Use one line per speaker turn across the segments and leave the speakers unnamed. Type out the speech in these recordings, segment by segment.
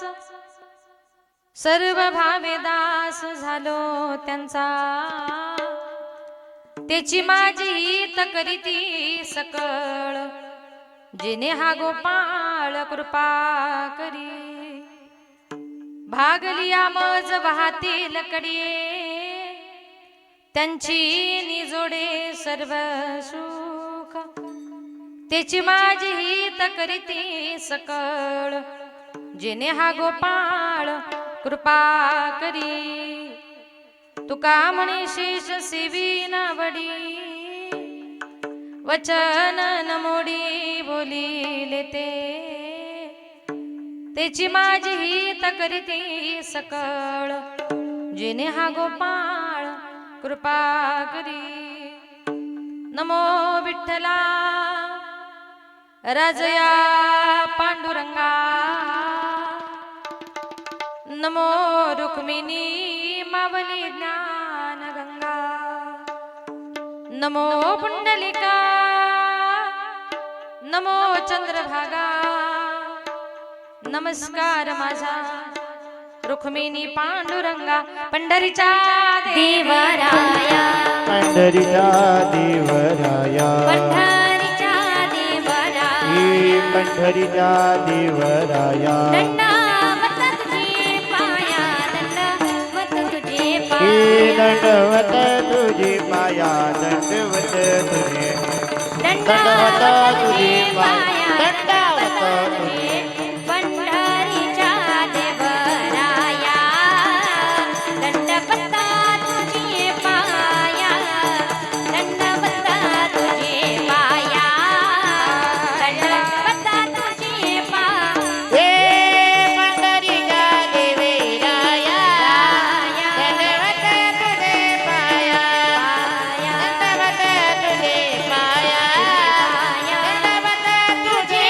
दास सर्व भावे दास झालो त्यांचा त्याची माझी हित करीती सकळ जिने हा गोपाळ कृपा करी भागली आमज वाहतील कडे त्यांची निजोडे सर्व सुख त्याची माझी हित करीती सकळ जिने हा गोपाळ कृपा करी तुका म्हणे शेष सेवी नावडी वचन नमोडी बोलिले त्याची माझी हित करीती सकळ जिने हा गोपाळ कृपा करी नमो विठ्ठला राजया पांडुरंगा नमो रुक्मिणी मावली ज्ञान गंगा नमो पुंडलिका नमो चंद्रभागा नमस्कार माझा रुक्मिणी पांडुरंगा पंढरीचा
देवराया
पंढरीचा देवराया
पंढरीचा देवराया
पंढरीचा देवराया
दंडवत तुझे पाया दंडवत तुझे
दंडवत तुझे पाया दंडवत तुझे दंडवत तुझे पाया दंडवत तुझे
पंढरीचा देवराया दंडवत तुझे पाया दंडवत तुझे पाया दंडवत तुझे पाया
हे पंढरीचा देवराया दंडवत तुझे पाया दंडवत तुझे पाया दंडवत तुझे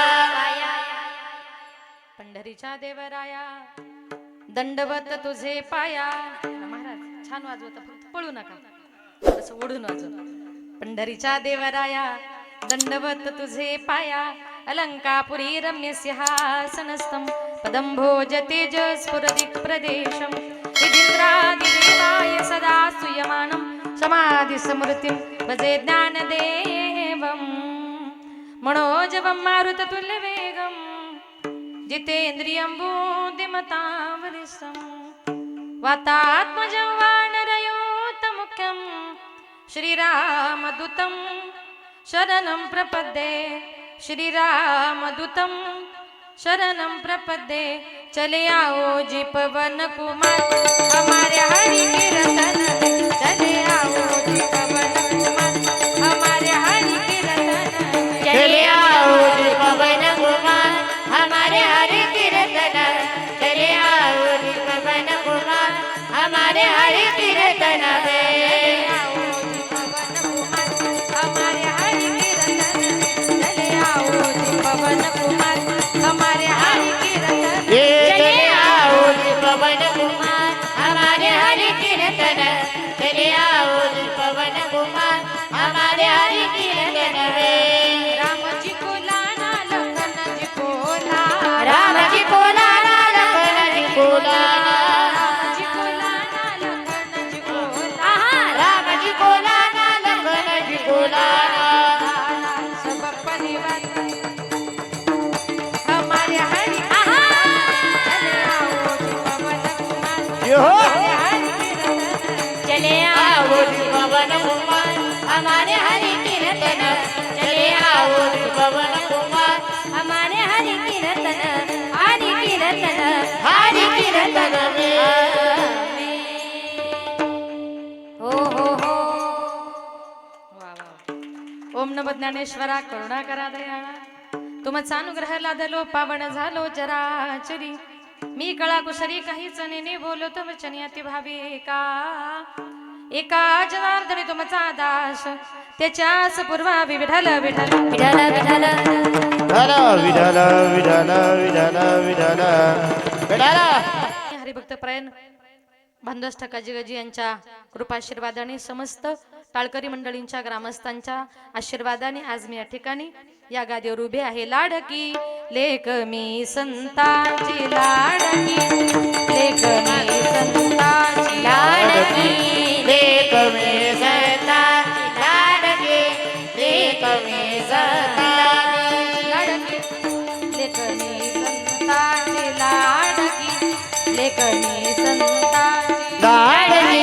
पाया
पंढरीच्या देवराया दंडवत तुझे पाया महाराज छान वाजवता फक्त पळू नका असं ओढून वाजव पंढरीच्या देवराया दंडवत तुझे पाया अलंकापुरी रम्य सिंहासनस्थं पदं भोजते स्फुरदिक् प्रदेशं विजिन्द्रादिदेवाय सदा स्तूयमानं समाधिसमृतिं भजे ज्ञानदेवं मनोजवं मारुततुल्यवेगं जितेन्द्रियं बुद्धिमतां वरिष्ठं वातात्मजं वानरयूतमुख्यं श्रीरामदूतं शरणं प्रपद्ये श्रीरामदूतं शरणं प्रपद्ये चले आओ जी पवन कुमार हमारे हरि कीर्तन चले आओ जी पवन कुमार हमारे हरि कीर्तन
चले आओ जी पवन कुमार हमारे हरि कीर्तन चले आओ जी पवन कुमार हमारे हरि कीर्तन
हमारे हरि कीर्तन चले आओ जी पवन कुमार हमारे हरि कीर्तन
चले आओ जी पवन कुमार हमारे हरि कीर्तन चले आओ जी पवन कुमार हमारे हरि कीर्तन
राम जी को लाना लखन जी को लाना
राम जी को लाना लखन जी को लाना
राम जी को लाना लखन जी को लाना
राम जी को लाना लखन जी को लाना
सब परिवार हमारे हरि चले आओ जी पवन कुमार
यो
हरि कीर्तन
चले
आओ जी पवन कुमार हमारे हरि कीर्तन चले आओ जी पवन कुमार
हमारे हरि कीर्तन हरि कीर्तन
हरि कीर्तन
हो हो हो
वा वा ओम नमो ज्ञानेश्वरा करुणा करा दयाळा तुमचा अनुग्रह लादलो पावन झालो चराचरी मी कळा कुशरी काहीच नेने बोलतो वचनी अति भावे एका जनार्दनी तुमचा दास त्याच्यास पूर्वा विठ्ठल विठ्ठल
विठ्ठल विठ्ठल
विठ्ठल विठ्ठल विठ्ठल विठ्ठल विठ्ठल
हरिभक्त प्रायण भांडस ठकाजी गजी यांच्या कृपाशीर्वादाने समस्त टाळकरी मंडळींच्या ग्रामस्थांच्या आशीर्वादाने आज मी या ठिकाणी या गादीवर उभे आहे. लाडकी लेक मी संतांची लाडकी लेक मी संतांची
लाडकी लेक मी संतांची लाडकी लेक मी संतांची
लाडकी लेक मी संतांची लाडकी लेक मी संतांची
लाडकी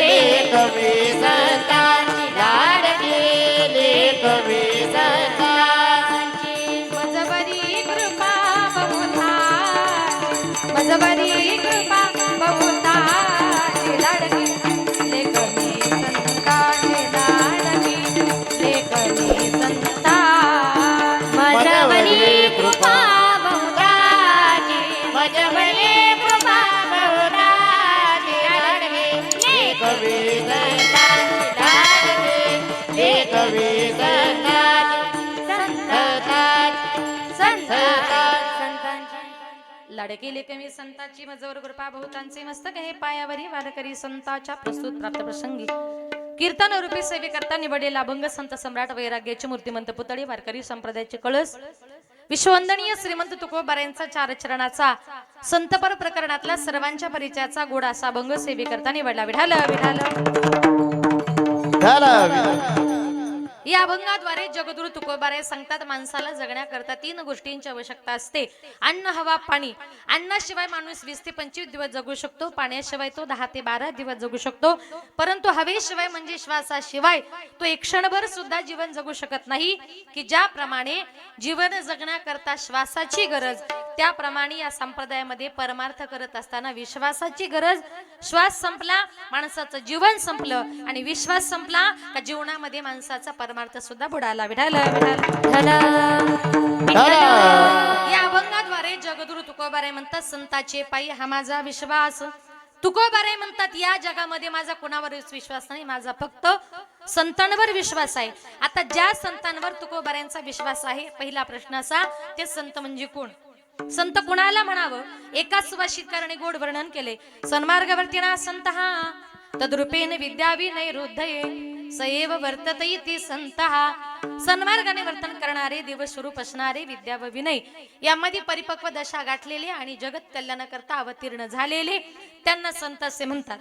लेक मी संतांची लाडकी लेक मी संतांची
मजबरी कृपा बहुताची मजबरी कृपा बहुताची लाडकी लेक मी संतांची लाडकी लेक मी संतांची
मजबरी कृपा बहुताची
मजबरी कृपा बहुताची लाडकी लेक मी संतांची लाडकी लेक मी संतांची
लाडकी लेक मी संताची मजवर कृपा बहुतांचे मस्तक हे पायावरी वारकरी संताच्या प्रस्तुत प्राप्त प्रसंगी कीर्तन रूपी सेवे करता निवडलेला अभंग संत सम्राट वैराग्याचे मूर्तिमंत पुतळे वारकरी संप्रदायाचे कळस विश्ववंदनीय श्रीमंत तुकोबारायांचा चार चरणाचा संतपर प्रकरणातला सर्वांच्या परिचयाचा गोड असा अभंग सेवे करता निवडला. विठाल विठाल. या अभंगाद्वारे जगद्गुरु तुकोबाराय सांगतात माणसाला जगण्याकरता 3 गोष्टींची आवश्यकता असते. अन्न हवा पाणी. अन्नाशिवाय माणूस 20 ते 25 दिवस जगू शकतो, पाण्याशिवाय तो 10 ते 12 दिवस जगू शकतो, परंतु हवेशिवाय म्हणजे श्वासाशिवाय तो एक क्षणभर सुद्धा जीवन जगू शकत नाही. की ज्याप्रमाणे जीवन जगण्याकरता श्वासाची गरज त्याप्रमाणे या संप्रदायामध्ये परमार्थ करत असताना विश्वासाची गरज. श्वास संपला माणसाचं जीवन संपलं आणि विश्वास संपला का जीवनामध्ये माणसाचा परमार्थ सुद्धा बुडाला. विठाल विठाल. या अभंगाद्वारे जगद्गुरु तुकोबाराय म्हणतात संताचे पायी हा माझा विश्वास. तुकोबाराय म्हणतात या जगामध्ये माझा कोणावरच विश्वास नाही, माझा फक्त संतांवर विश्वास आहे. आता ज्या संतांवर तुकोबारायांचा विश्वास आहे पहिला प्रश्न असा ते संत म्हणजे कोण. संत कुणाला म्हणावं. एका सुभाषितकाराने गोड वर्णन केले. सन्मार्गवर्ती ना संत हा तद्रूपेन विद्यावी नैरुद्धये सैव वर्तत इति संत हा. सन्मार्गाने वर्तन करणारे देवस्वरूप असणारे विद्या व विनय यामध्ये परिपक्व दशा गाठलेले आणि जगत कल्याणाकरता अवतीर्ण झालेले त्यांना संत असे म्हणतात.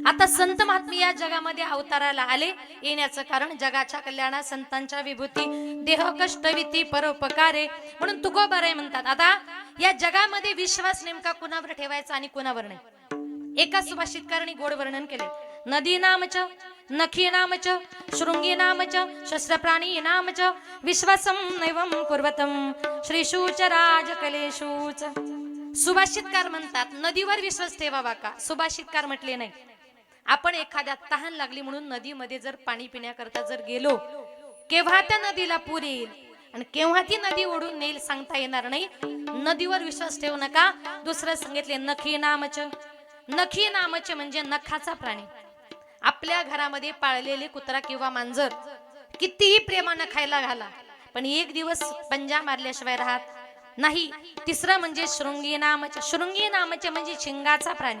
आता संत महात्मे या जगामध्ये अवताराला आले. येण्याचं कारण जगाच्या कल्याणा संतांच्या विभूती देह कष्टविती परोपकारे म्हणून तुकोबाराय म्हणतात. आता या जगामध्ये विश्वास नेमका कुणावर ठेवायचा आणि कुणावर नाही. एका सुभाषितकाराने गोड वर्णन केले. नदी नामच नखी नामच शृंगी नामच शस्त्रप्राणी नामच विश्वासम नैवम कुर्वतम श्रीशूच राजकलेशूच. सुभाषितकार म्हणतात नदीवर विश्वास ठेवावा का. सुभाषितकार म्हटले नाही. आपण एखाद्या तहान लागली म्हणून नदीमध्ये जर पाणी पिण्याकरता जर गेलो केव्हा त्या नदीला पूर येईल आणि केव्हा ती नदी ओढून नेईल सांगता येणार नाही. नदीवर विश्वास ठेवू नका. दुसरं सांगितले नखी नामच. नखी नामचे म्हणजे नखाचा प्राणी. आपल्या घरामध्ये पाळलेले कुत्रा किंवा मांजर कितीही प्रेमानं खायला घाला पण एक दिवस पंजा मारल्याशिवाय राहत नाही. तिसरं म्हणजे शृंगी नामचे. शृंगी नामचे म्हणजे शिंगाचा प्राणी.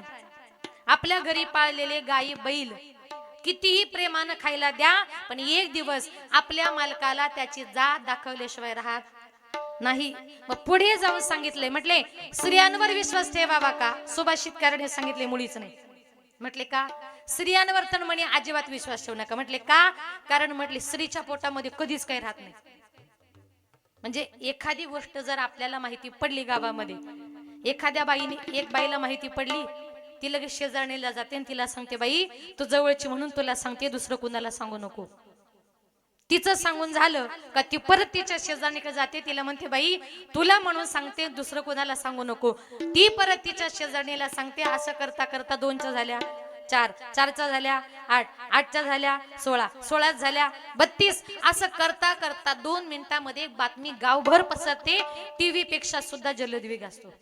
आपल्या घरी पाळलेले गायी बैल कितीही प्रेमानं खायला द्या पण एक दिवस आपल्या मालकाला त्याची जात दाखवल्याशिवाय राहत नाही. मग पुढे जाऊन सांगितले म्हटले स्त्रियांवर विश्वास ठेवावा का. सुभाषितकाराने सांगितले मुळीच नाही. म्हटले का. स्त्रियांवर तर म्हणे अजिबात विश्वास ठेवू नका. म्हटले का. कारण म्हटले स्त्रीच्या पोटामध्ये कधीच काही राहत नाही. म्हणजे एखादी गोष्ट जर आपल्याला माहिती पडली गावामध्ये एखाद्या बाईने एक बाईला माहिती पडली ती लगेच शेजारणीला जाते आणि तिला सांगते बाई तू जवळची म्हणून तुला सांगते दुसरं कुणाला सांगू नको. तिचं सांगून झालं का ती परत तिच्या शेजारणीकडे जाते तिला म्हणते बाई तुला म्हणून सांगते दुसरं कोणाला सांगू नको. ती परत तिच्या शेजारणीला सांगते. असं करता करता 2च्या झाल्या 4, 4च्या झाल्या 8, 8च्या झाल्या 16, 16 झाल्या 32. असं करता करता 2 मिनिटांमध्ये एक बातमी गावभर पसरते. टीव्ही पेक्षा सुद्धा जलद वेग असतो.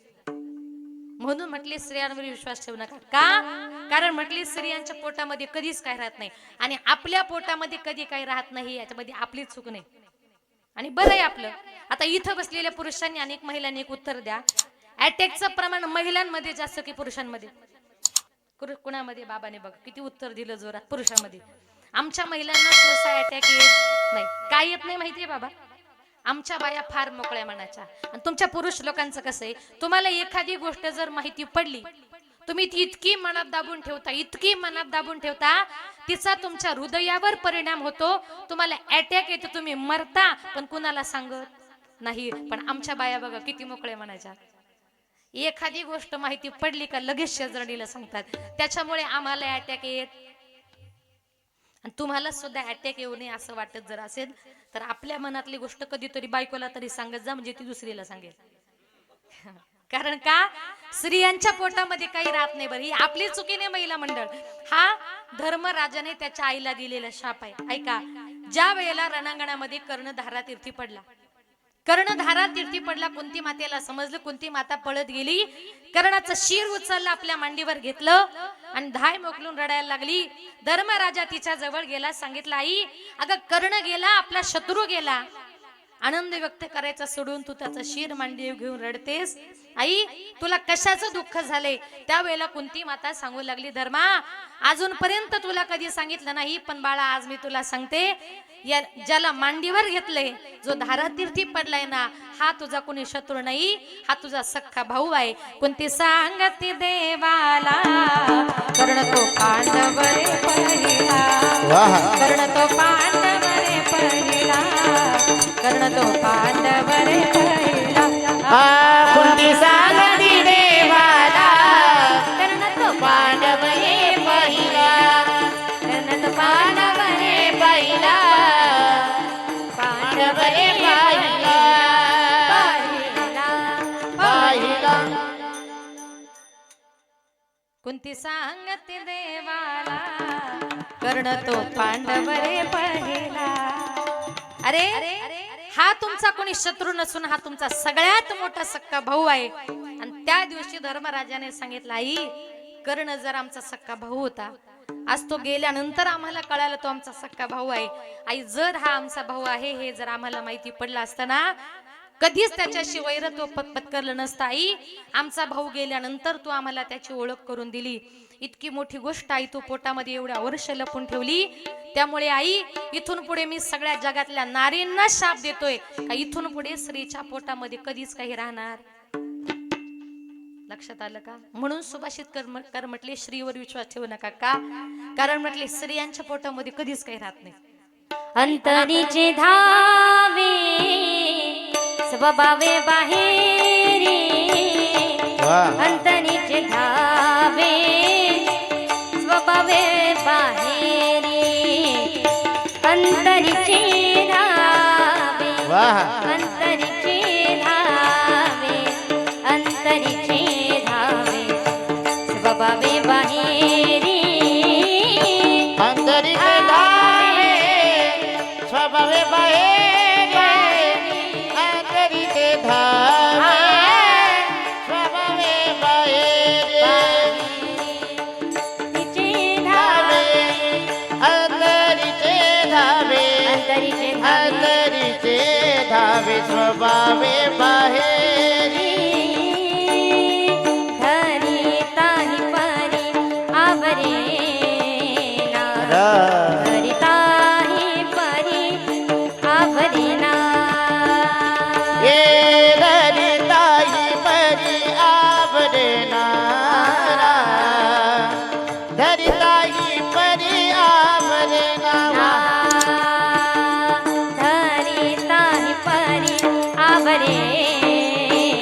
म्हणून म्हटले स्त्रियांवर विश्वास ठेवू नका. का. कारण म्हटले स्त्रियांच्या पोटामध्ये कधीच काय राहत नाही आणि आपल्या पोटामध्ये कधी काही राहत नाही याच्यामध्ये आपली चूक नाही. आणि बरं आहे आपलं. आता इथं बसलेल्या पुरुषांनी अनेक महिलांनी एक उत्तर द्या. अटॅकचं प्रमाण महिलांमध्ये जास्त की पुरुषांमध्ये. कुणामध्ये बाबाने बघ किती उत्तर दिलं जोरात पुरुषांमध्ये. आमच्या महिलांना सहसा अटॅक येत नाही. काय येत नाही माहितीये बाबा? आमच्या बाया फार मोकळ्या मनाच्या. आणि तुमच्या पुरुष लोकांचं कसं आहे, तुम्हाला एखादी गोष्ट जर माहिती पडली, तुम्ही ती इतकी मनात दाबून ठेवता, इतकी मनात दाबून ठेवता, तिचा तुमच्या हृदयावर परिणाम होतो. तुम्हाला अटॅक येतो, तुम्ही मरता, पण कुणाला सांगत नाही. पण आमच्या बाया बघा किती मोकळ्या मनाच्या. एखादी गोष्ट माहिती पडली का लगेच शेजारणीला सांगतात. त्याच्यामुळे आम्हाला अटॅक येत. आणि तुम्हाला सुद्धा अटॅक येऊ नये असं वाटत जर असेल तर आपल्या मनातली गोष्ट कधीतरी बायकोला तरी सांगत जा, म्हणजे ती दुसरीला सांगेल. कारण का, स्त्रियांच्या पोटामध्ये काही राहत नाही. बरं, ही आपली चुकी नाही महिला मंडळ, हा धर्मराजाने त्याच्या आईला दिलेला शाप आहे. ऐका, ज्या वेळेला रणांगणामध्ये कर्णधारा तीर्थी पडला, कर्णधारा तीर्थी पडला, कुंती मातेला समजलं, कुंती माता पळत गेली, कर्णाचं शिर उचललं, आपल्या मांडीवर घेतलं आणि धाय मोकलून रडायला लागली. धर्मराजा तिच्या जवळ गेला, सांगितलं, आई अगं कर्ण गेला, आपला शत्रू गेला, आनंद व्यक्त करायचा सोडून तू त्याचा शिर मांडीवर घेऊन रडतेस, आई तुला कशाचं दुःख झाले? त्यावेळेला कुंती माता सांगू लागली, धर्मा अजूनपर्यंत तुला कधी सांगितलं नाही, पण बाळा आज मी तुला सांगते, या ज्याला मांडीवर घेतले, जो धारातीर्थी पडलाय ना, हा तुझा कोणी शत्रू नाही, हा तुझा सख्खा भाऊ आहे. कुंती सांगते देवाला, कर्ण तो पांडव रे पहिला, कर्ण तो पांडव रे पहिला, कर्ण तो पांडव रे पहिला.
कुंती सांगती देवाला, कर्ण तो पांडव रे पहिला, कर्ण तो पांडव रे पहिला, पांडव रे पहिला, पहिला.
कुंती सांगते देवाला, कर्ण तो पांडव रे पहिला. अरे हा तुमचा कोणी शत्रू नसून हा तुमचा सगळ्यात मोठा सक्का भाऊ आहे. आणि त्या दिवशी धर्मराजाने सांगितलं, आई कर्ण जर आमचा सक्का भाऊ होता, आज तो गेल्यानंतर आम्हाला कळालं तो आमचा सक्का भाऊ आहे. आई जर हा आमचा भाऊ आहे हे जर आम्हाला माहिती पडलं असतं ना, कधीच त्याच्याशी वैरत्व पत्करलं नसतं. आई आमचा भाऊ गेल्यानंतर तू आम्हाला त्याची ओळख करून दिली. इतकी मोठी गोष्ट आई तू पोटामध्ये एवढ्या वर्ष लपून ठेवली. त्यामुळे आई इथून पुढे मी सगळ्या जगातल्या नारींना शाप देतोय का इथून पुढे स्त्रीच्या पोटामध्ये कधीच काही राहणार. लक्षात आलं का? म्हणून सुभाषित कर म्हटले, स्त्रीवर विश्वास ठेवू नका. का? कारण म्हटले स्त्रियांच्या पोटामध्ये कधीच काही राहत नाही.
अंतरीचे धावे स्वभावे बाहेरी, अंतरीचे धावे स्वभावे बाहेरी, अंतरीचे धावे, अंतरीचे धावे, अंतरीचे धावे स्वभावे बाहेरी,
अंतरीचे धावे स्वभावे बाहेरी, अंतरीचे धावे स्वभावे बाहेरी,
तिचे धावे,
अंतरीचे धावे,
अंतरीचे धावे,
अंतरीचे धावे स्वभावे बाहेरी,
धरी ताही परी आवरेना, धरी ताही परी आवरेना,
ये ललिताई परी आवरेना, धरिताई परी आवरेना,
धरी ताही परी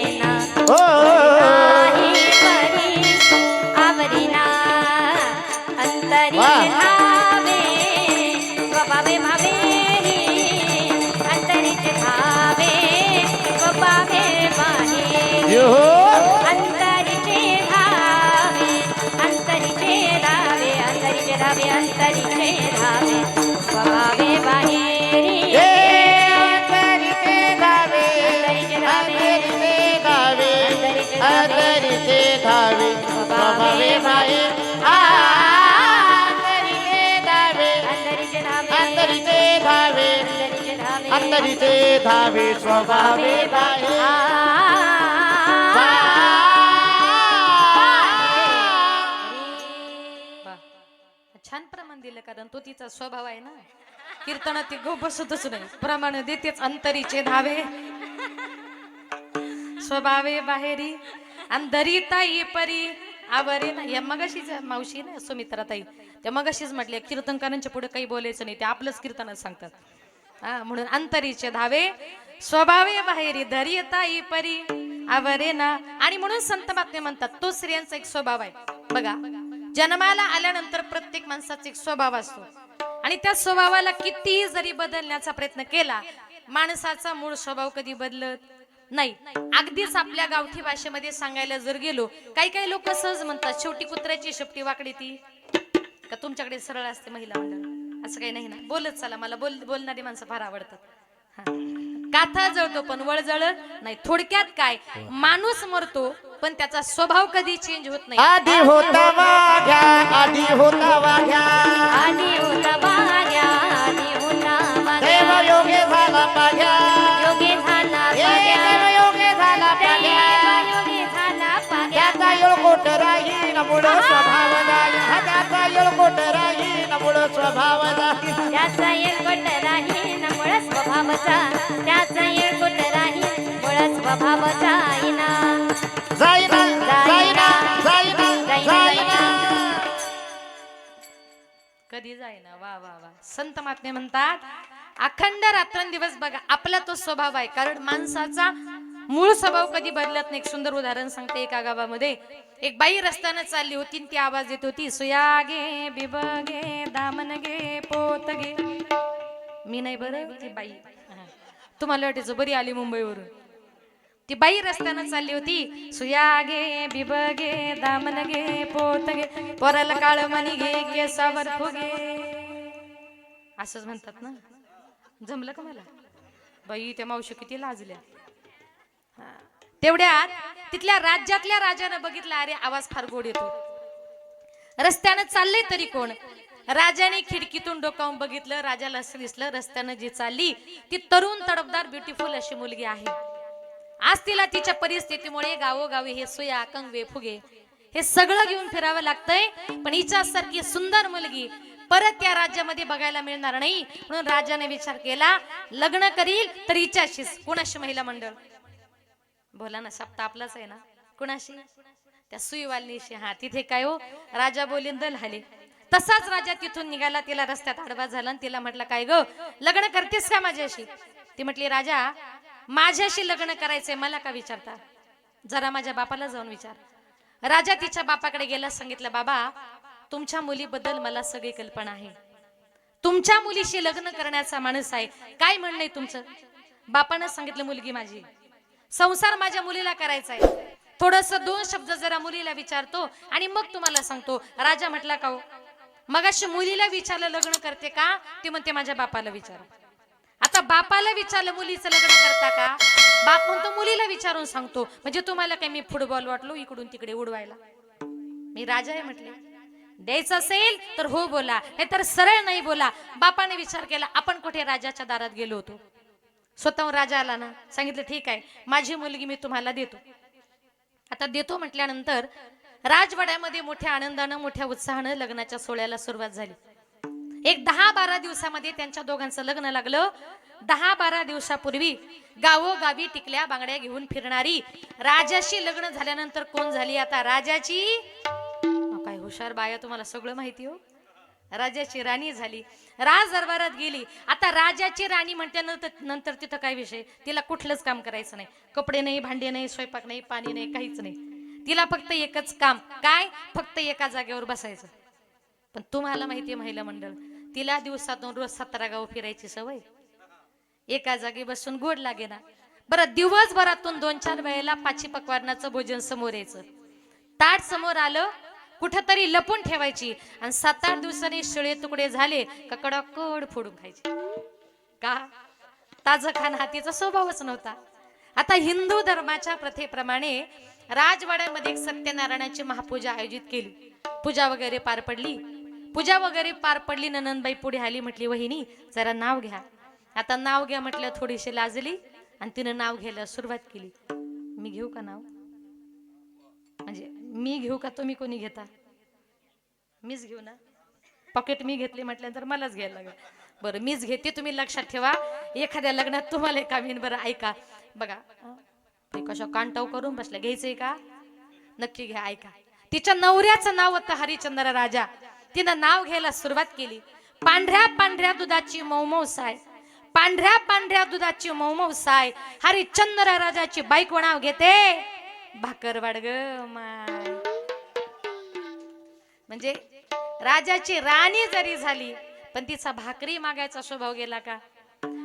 आवरेना, ताही परी आवरेना, अंतरी धावे स्वभावे भावेरी, अंतरीचे धावे स्वभावे बाहेरी, अंतरीचे धावे, अंतरीचे धावे, अंतरीचे धावे, अंतरीचे धावे स्वभावे बाहेरी,
अंतरीचे धावे, अंतरीचे धावे, अंतरीचे धावे स्वभावे बाहेरी, अंतरीचे धावे,
अंतरीचे धावे,
अंतरीचे धावे,
अंतरीचे धावे,
अंतरीचे धावे स्वभावे बाहेरी.
छान प्रमाण दिलं का कारण तो तिचा स्वभाव आहे ना. कीर्तनात ती गो बसतच नाही, प्रमाण देतेच अंतरीचे धावे, स्वभावे बाहेरी अंधरिताई परी आवरे ना. या मगाशीच मावशी ना सुमित्राताई, त्या मगाशीच म्हटल्या कीर्तनकारांच्या पुढे काही बोलायचं नाही, ते आपलंच कीर्तनात सांगतात. हा, म्हणून अंतरीचे धावे स्वभावे बाहेरी धरियताई परी आवरे ना. आणि म्हणून संत महात्मे म्हणतात तो स्त्रियांचा एक स्वभाव आहे. बघा, जन्माला आल्यानंतर प्रत्येक माणसाचा एक स्वभाव असतो आणि त्या स्वभावाला कितीही जरी बदलण्याचा प्रयत्न केला, माणसाचा मूळ स्वभाव कधी बदलत नाही. अगदीच आपल्या गावठी भाषेमध्ये सांगायला जर गेलो, काही काही लोक सहज म्हणतात शेवटी कुत्र्याची शेपटी वाकडी ती का. तुमच्याकडे सरळ असते महिला मंडळ, असं काही नाही ना. बोलत चला, मला बोलणारी माणसं फार आवडतात. काथा जळतो पण वळ जळत नाही. थोडक्यात काय, माणूस मरतो पण त्याचा स्वभाव कधी चेंज होत नाही.
आधी होता वाघ्या, आधी होता वाघ्या,
आधी होता बाग्या, आधी होता
देव
बाग्या,
योगे झाला पाघ्या,
योगी झाला
हे
बाग्या,
देव योगे झाला पाघ्या.
योगी झाला बाग्या.
त्याचा येळकोट राही न मूळ स्वभाव जाई, हा त्याचा येळकोट राही न मूळ स्वभाव जाई.
त्याचा येळकोट राही न मूळ स्वभावचा, त्याचा येळकोट राही मूळ स्वभावचा आईना.
जाईना जाईना जाईना जाईना.
कधी जाईना. वा वा वा. संत महात्मे म्हणतात अखंड रात्रंदिवस बघा आपला तो स्वभाव आहे, कारण माणसाचा मूळ स्वभाव कधी बदलत नाही. एक सुंदर उदाहरण सांगते. एका गावामध्ये एक बाई रस्त्यानं चालली होती आणि ती आवाज देत होती, सुया गे बिबगे दामन गे पोत गे. मी नाही बरं, ती बाई. तुम्हाला वाटायचं बरी आली मुंबईवरून. ती बाई रस्त्यानं चालली होती, सुया गे बिबगे दामन गे पोत गे पोराला काळ मणी घे केसावर फुगे, असंच म्हणतात ना. जमलं का मला? बाई त्या मावशी किती लाजल्या. तेवढ्यात तिथल्या राज्यातल्या राजानं बघितलं, अरे आवाज फार गोड येतो. रस्त्यानं चाललंय तरी कोण. राजाने खिडकीतून डोकावून बघितलं, राजाला असं दिसलं रस्त्यानं जी चालली ती तरुण तडफदार ब्युटिफुल अशी मुलगी आहे. आज तिला तिच्या परिस्थितीमुळे गावोगावी हे सुया कंगवे फुगे हे सगळं घेऊन फिरावं लागतंय, पण हिच्यासारखी सुंदर मुलगी परत त्या राज्यामध्ये बघायला मिळणार नाही. म्हणून राजाने विचार केला, लग्न करील तर हिच्याशीच. कुणाशी? महिला मंडळ. बोला ना, सप्ताह आपलाच आहे ना. कुणाशी? त्या सुईवालिनीशी. हा, तिथे काय हो, राजा बोलीन दल हाले. तसाच राजा तिथून निघाला, तिला रस्त्यात आडवा झाला आणि तिला म्हटलं, काय ग लग्न करतेस का माझ्याशी? ती म्हटली, राजा माझ्याशी लग्न करायचंय, मला का विचारता? जरा माझ्या बापाला जाऊन विचार. राजा तिच्या बापाकडे गेला, सांगितलं, बाबा तुमच्या मुलीबद्दल मला सगळी कल्पना आहे, तुमच्या मुलीशी लग्न करण्याचा माणूस आहे, काय म्हणणं आहे तुमचं? बापानं सांगितलं, मुलगी माझी, संसार माझ्या मुलीला करायचा आहे, थोडस दोन शब्द जरा मुलीला विचारतो आणि मग तुम्हाला सांगतो. राजा म्हटला, का हो मगाशी मुलीला विचारलं लग्न करते का? ती म्हणते माझ्या बापाला विचार. आता बापाला विचारलं मुलीचं लग्न करता का? बाप म्हणतो मुलीला विचारून सांगतो. म्हणजे तुम्हाला काय मी फुटबॉल वाटलो इकडून तिकडे उडवायला? मी राजा आहे म्हटले. द्यायचं असेल तर हो बोला, हे तर सरळ नाही बोला. बापाने विचार केला. आपण कुठे राजाच्या दारात गेलो होतो, स्वतःहून राजा आला ना, सांगितलं ठीक आहे माझी मुलगी मी तुम्हाला देतो. आता देतो म्हटल्यानंतर राजवाड्यामध्ये मोठ्या आनंदानं मोठ्या उत्साहानं लग्नाच्या सोहळ्याला सुरुवात झाली. एक 10-12 दिवसामध्ये त्यांच्या दोघांचं लग्न लागलं. 10-12 दिवसापूर्वी गावोगावी टिकल्या बांगड्या घेऊन फिरणारी राजाशी लग्न झाल्यानंतर कोण झाली? आता राजाची, काय हुशार बाया, तुम्हाला सगळं माहिती हो. राजाची राणी झाली, राज दरबारात गेली. आता राजाची राणी म्हटल्यानंतर तिथं काय विषय, तिला कुठलंच काम करायचं नाही. कपडे नाही, भांडे नाही, स्वयंपाक नाही, पाणी नाही, काहीच नाही. तिला फक्त एकच काम, काय? फक्त एका जागेवर बसायचं. पण तुम्हाला माहितीये महिला मंडळ, तिला दिवसातून रोज 17 गाव फिरायची सवय. एका जागी बसून गोड लागे ना. बरं, दिवसभरातून 2-4 वेळेला पाची पकवानाचं भोजन समोर यायचं. ताट समोर आलं कुठंतरी लपून ठेवायची आणि 7-8 दिवसांनी शिळे तुकडे झाले का कडकड फोडून खायचे. का? ताजं खाणं हा तिचा स्वभावच नव्हता. आता हिंदू धर्माच्या प्रथेप्रमाणे राजवाड्यामध्ये एक सत्यनारायणाची महापूजा आयोजित केली. पूजा वगैरे पार पडली. पूजा वगैरे पार पडली. नंदबाई पुढे आली, म्हटली, वहिनी जरा नाव घ्या. आता नाव घ्या म्हटलं, थोडीशी लाजली आणि तिनं नाव घ्यायला सुरुवात केली. मी घेऊ का नाव? म्हणजे मी घेऊ का तुम्ही कोणी घेता? मीच घेऊ ना. पॉकेट मी घेतली म्हटल्यानंतर मलाच घ्यायला लागेल. बरं मीच घेते, तुम्ही लक्षात ठेवा. एखाद्या लग्नात तुम्हाला काम येईन. बरं ऐका बघा, ते कशा कांटाव करून बसल्या, घ्यायचंय का? नक्की घ्या. ऐका, तिच्या नवऱ्याचं नाव होतं हरिश्चंद्र राजा. तिनं नाव घ्यायला सुरुवात केली. पांढऱ्या पांढऱ्या दुधाची मौमौ साय, पांढऱ्या पांढऱ्या दुधाची मौमौ साय. हरिश्चंद्र राजाची बायको नाव घेते भाकरवाड ग माय. म्हणजे राजाची राणी जरी झाली पण तिचा भाकरी मागायचा स्वभाव गेला का?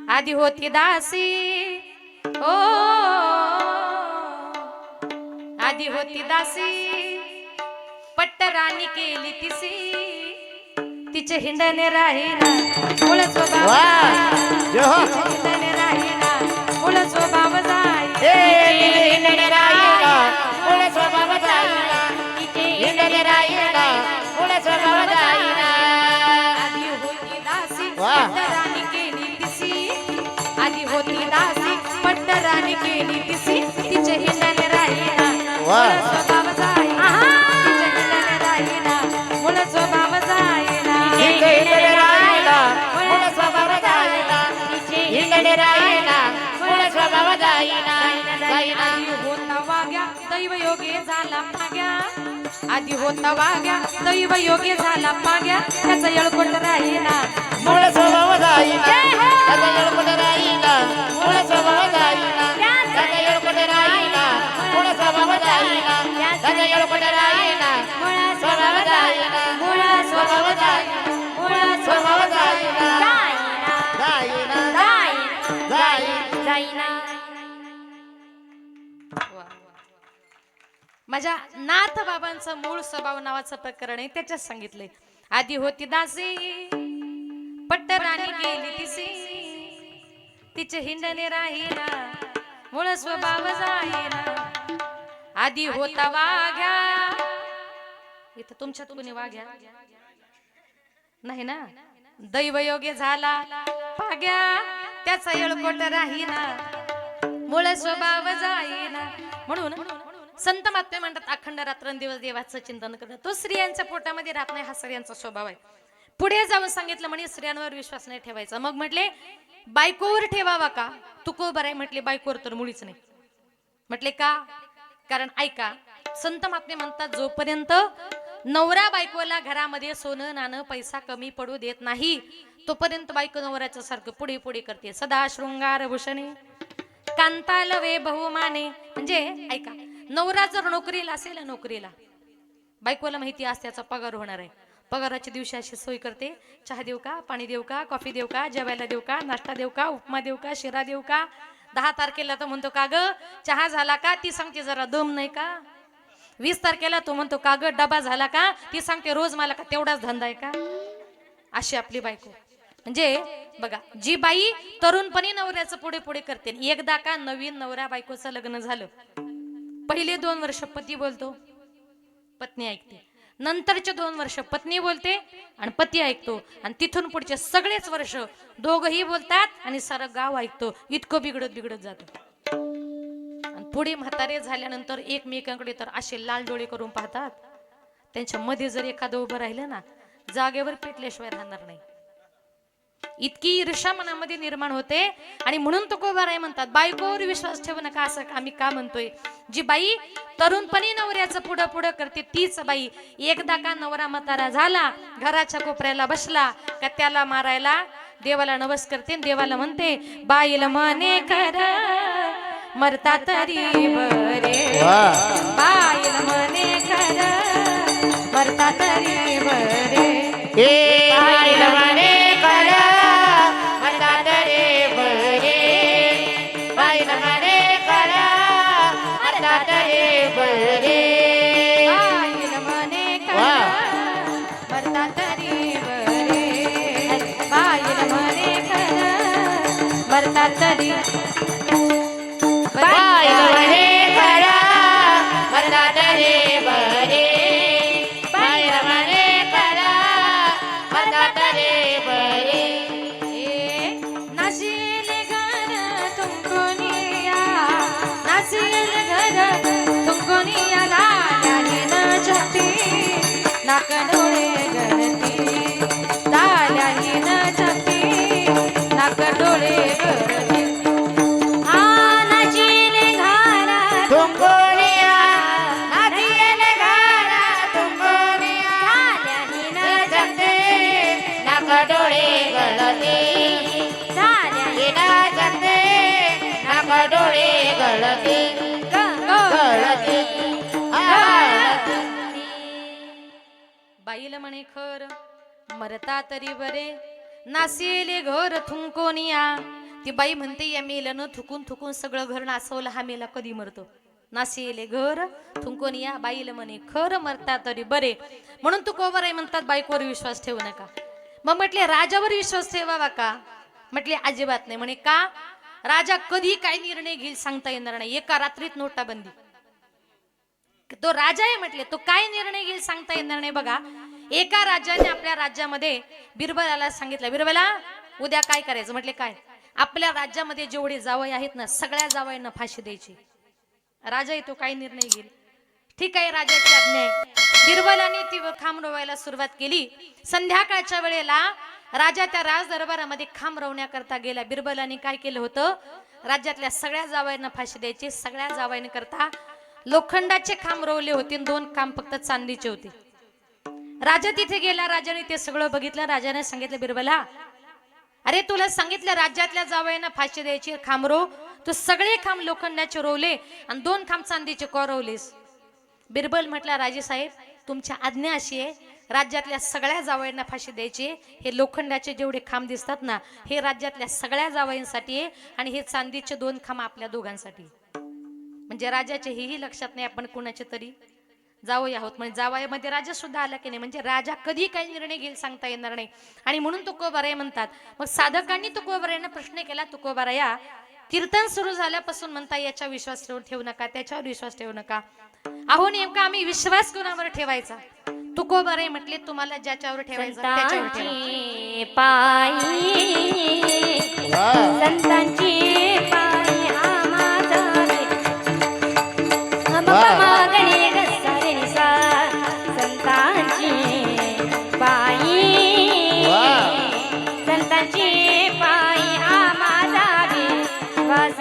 आधी होती दासी, ओ आधी होती दासी, पट्टराणी केली तिसी. तिचे हिंडणे राहीना मूळ स्वभाव, हिंडणे राहीना मूळ स्वभाव जाय.
हिंडणे राहीना मूळ स्वभाव जाईना, हिंडणे राहीना मूळ स्वभाव जाईना.
आधी होती दासी पट्टराणी केली तिसी, आधी होती दासी पट्टराणी केली तिसी. तिचे हिंडणे राहीना मूळ स्वभाव जाईना, तिचे हिंडणे राहीना मूळ स्वभाव जाईना.
हिंडणे राहीना मूळ स्वभाव जाईना, हिंडणे राहीना मूळ स्वभाव जाईना.
आधी होता वाग्या दैव योगे झाला पाग्या, आधी होता वाग्या दैव योगे झाला पाग्या. त्याचा येळकोट राहीना
मूळ स्वभाव जाईना, त्याचा येळकोट राहीना मूळ स्वभाव जाईना. त्याचा येळकोट राहीना मूळ स्वभाव जाईना, त्याचा येळकोट राहीना मूळ स्वभाव जाईना, मूळ स्वभाव जाईना, मूळ स्वभाव जाईना. जाईना जाईना.
माझ्या नाथ बाबांचं मूळ स्वभाव नावाचं प्रकरण आहे, त्याच्यात सांगितलंय. आधी होती दासी पट्टराणी गेली तिसी, तिचे हिंडणे राहीना मूळ स्वभाव जाईना. आधी होता वाघ्या, इथं तुमच्यात कोणी वाघ्या नाही ना. दैवयोगे झाला पाग्या, त्याचा येळकोट राहीना मूळ स्वभाव जाईना. म्हणून संत महात्मे म्हणतात अखंड रात्रंदिवस देवाचं चिंतन करतात. तो स्त्रियांच्या पोटामध्ये राहत नाही, हा स्त्रियांचा स्वभाव आहे. पुढे जाऊन सांगितलं म्हणे स्त्रियांवर विश्वास नाही ठेवायचा. मग म्हटले बायकोवर ठेवावा का? तुकोबर आहे म्हटले बायकोवर तर मुळीच नाही. म्हटले का? कारण ऐका, संत महात्मे म्हणतात जोपर्यंत नवरा बायकोला घरामध्ये सोनं नाणं पैसा कमी पडू देत नाही तोपर्यंत बायको नवऱ्याच्या सारखं पुढे पुढे करते. सदा शृंगार भूषणे कांतालवे बहुमाने. म्हणजे ऐका, नवरा जर नोकरीला असेल, नोकरीला बायकोला माहिती असते त्याचा पगार होणार आहे. पगाराच्या दिवशी अशी सोय करते, चहा देऊ का, पाणी देऊ का, कॉफी देऊ का, जेवायला देऊ का, नाश्ता देऊ का, उपमा देऊ का, शिरा देऊ का. 10 तारखेला तो म्हणतो का ग चहा झाला का, ती सांगते जरा दम नाही का. 20 तारखेला तो म्हणतो का ग डबा झाला का, ती सांगते रोज मला का तेवढाच धंदा आहे का. अशी आपली बायको. म्हणजे बघा, जी बाई तरुणपणी नवऱ्याचं पुढे पुढे करते. एकदा का नवीन नवरा बायकोचं लग्न झालं, पहिले 2 वर्ष पती बोलतो, पत्नी ऐकते. नंतरचे 2 वर्ष पत्नी बोलते आणि पती ऐकतो. आणि तिथून पुढचे सगळेच वर्ष दोघही बोलतात आणि सारं गाव ऐकतो. इतकं बिघडत बिघडत जातं. आणि पुढे म्हातारे झाल्यानंतर एकमेकांकडे तर असे लाल डोळे करून पाहतात. त्यांच्या मध्ये जर एखादं उभं राहिलं ना, जागेवर पेटल्याशिवाय राहणार नाही. इतकी ईर्ष्या मनामध्ये निर्माण होते. आणि म्हणून तो कोबाराय म्हणतात बायकोवर विश्वास ठेवू नका. असं आम्ही का म्हणतोय? जी बाई तरुणपणी नवऱ्याचं पुढं पुढं करते तीच बाई एकदा का नवरा म्हातारा झाला, घराच्या कोपऱ्याला बसला का त्याला मारायला देवाला नवस करते. देवाला म्हणते बाईला मने कर मरता तरी बरे, बाईला मने कर मरता तरी बरे.
बाईला मने कर मरता तरी बरे, बाईला मने कर मरता तरी बरे,
बाईला मने कर मरता तरी बरे, बाईला मने कर मरता तरी
बाईला मने कर मरता तरी बरे, बाईला मने कर मरता तरी बरे.
नाशिल घर तुमको निया, नाशिल घर तुमको निया, लाली न छटी नाक डोळे गळती,
डोळे गळते गळते
बाईल म्हणे खर मरता तरी बरे नासिले घर थुंकोनिया. ती बाई म्हणते या मेल्यानं थुकून थुकून सगळं घर नासवलं, हा मेला कधी मरतो. नासिले घर थुंकोनिया. बाईला म्हणे खर मरता तरी बरे. म्हणून तू कोबर आहे म्हणतात बायकोवर विश्वास ठेवू नका. मग म्हटले राजावर विश्वास ठेवावा का? म्हटले अजिबात नाही. म्हणे का? राजा कधी काय निर्णय घेईल सांगता येणार नाही. एका रात्रीत नोटाबंदी. तो राजा आहे म्हटले, तो काय निर्णय घेईल सांगता येणार नाही. बघा एका राजाने आपल्या राज्यामध्ये बिरबलाला सांगितलं, बिरबला उद्या काय करायचं? म्हटले काय? आपल्या राज्यामध्ये जेवढे जावई आहेत ना सगळ्या जावयांना फाशी द्यायची. राजा आहे तो काय निर्णय घेईल. ठीक आहे राजाची आज्ञा आहे. बिरबलाने ती खांब रोवायला सुरुवात केली. संध्याकाळच्या वेळेला राजा त्या राज दरबारामध्ये खांब रोवण्याकरता गेला. बिरबलाने काय केलं होतं? राज्यातल्या सगळ्या जावयांना फाशी द्यायची. सगळ्या जावयांकरता लोखंडाचे खांब रोवले होते, 2 खांब फक्त चांदीचे होते. राजा तिथे गेला. राजाने ते सगळं बघितलं. राजाने सांगितलं बिरबला, अरे तुला सांगितलं राज्यातल्या जावयांना फाशी द्यायची, खांब रोव. तू सगळे खांब लोखंडाचे रोवले आणि 2 खांब चांदीचे का रोवलेस? बिरबल म्हटला राजे साहेब तुमची आज्ञा अशी आहे, राज्यातल्या सगळ्या जावयांना फाशी द्यायची. हे लोखंडाचे जेवढे खांब दिसतात ना हे राज्यातल्या सगळ्या जावयांसाठी आहे आणि हे चांदीचे 2 खांब आपल्या दोघांसाठी. म्हणजे राजाचे हेही लक्षात नाही आपण कुणाचे तरी जावई आहोत. म्हणजे जावयामध्ये राजा सुद्धा आला की नाही. म्हणजे राजा कधी काही निर्णय घेईल सांगता येणार नाही. आणि म्हणून तुकोबाराय म्हणतात. मग साधकांनी तुकोबारायांना प्रश्न केला, तुकोबाराया कीर्तन सुरू झाल्यापासून म्हणता याच्या विश्वास ठेवू नका, त्याच्यावर विश्वास ठेवू नका. अहो नेमका आम्ही विश्वास कोणावर ठेवायचा? तुकोबाराय म्हटले तुम्हाला ज्याच्यावर ठेवायचं त्याच्यावर ठेवा.
पायी संतांची पायी आम्हाला मागणे घसारे निसा. संतांची पायी संतांची पायी आम्हाला विश्वास.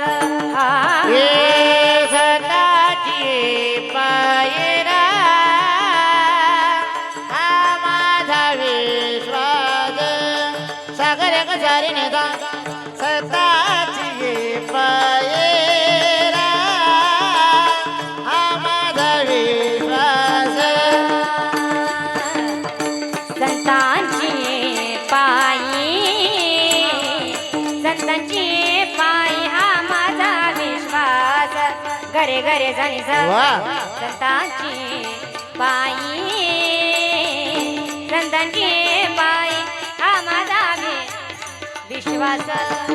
सदाची पायरा हा माझा विश्वास. सागर गजारी नेता सदाची पायरा हा माझा विश्वास.
संतांची पायी संतांची पायी हा माझा विश्वास. घरे घरे जाणी संतांची पायी संतांची पायी हा माझा विश्वास.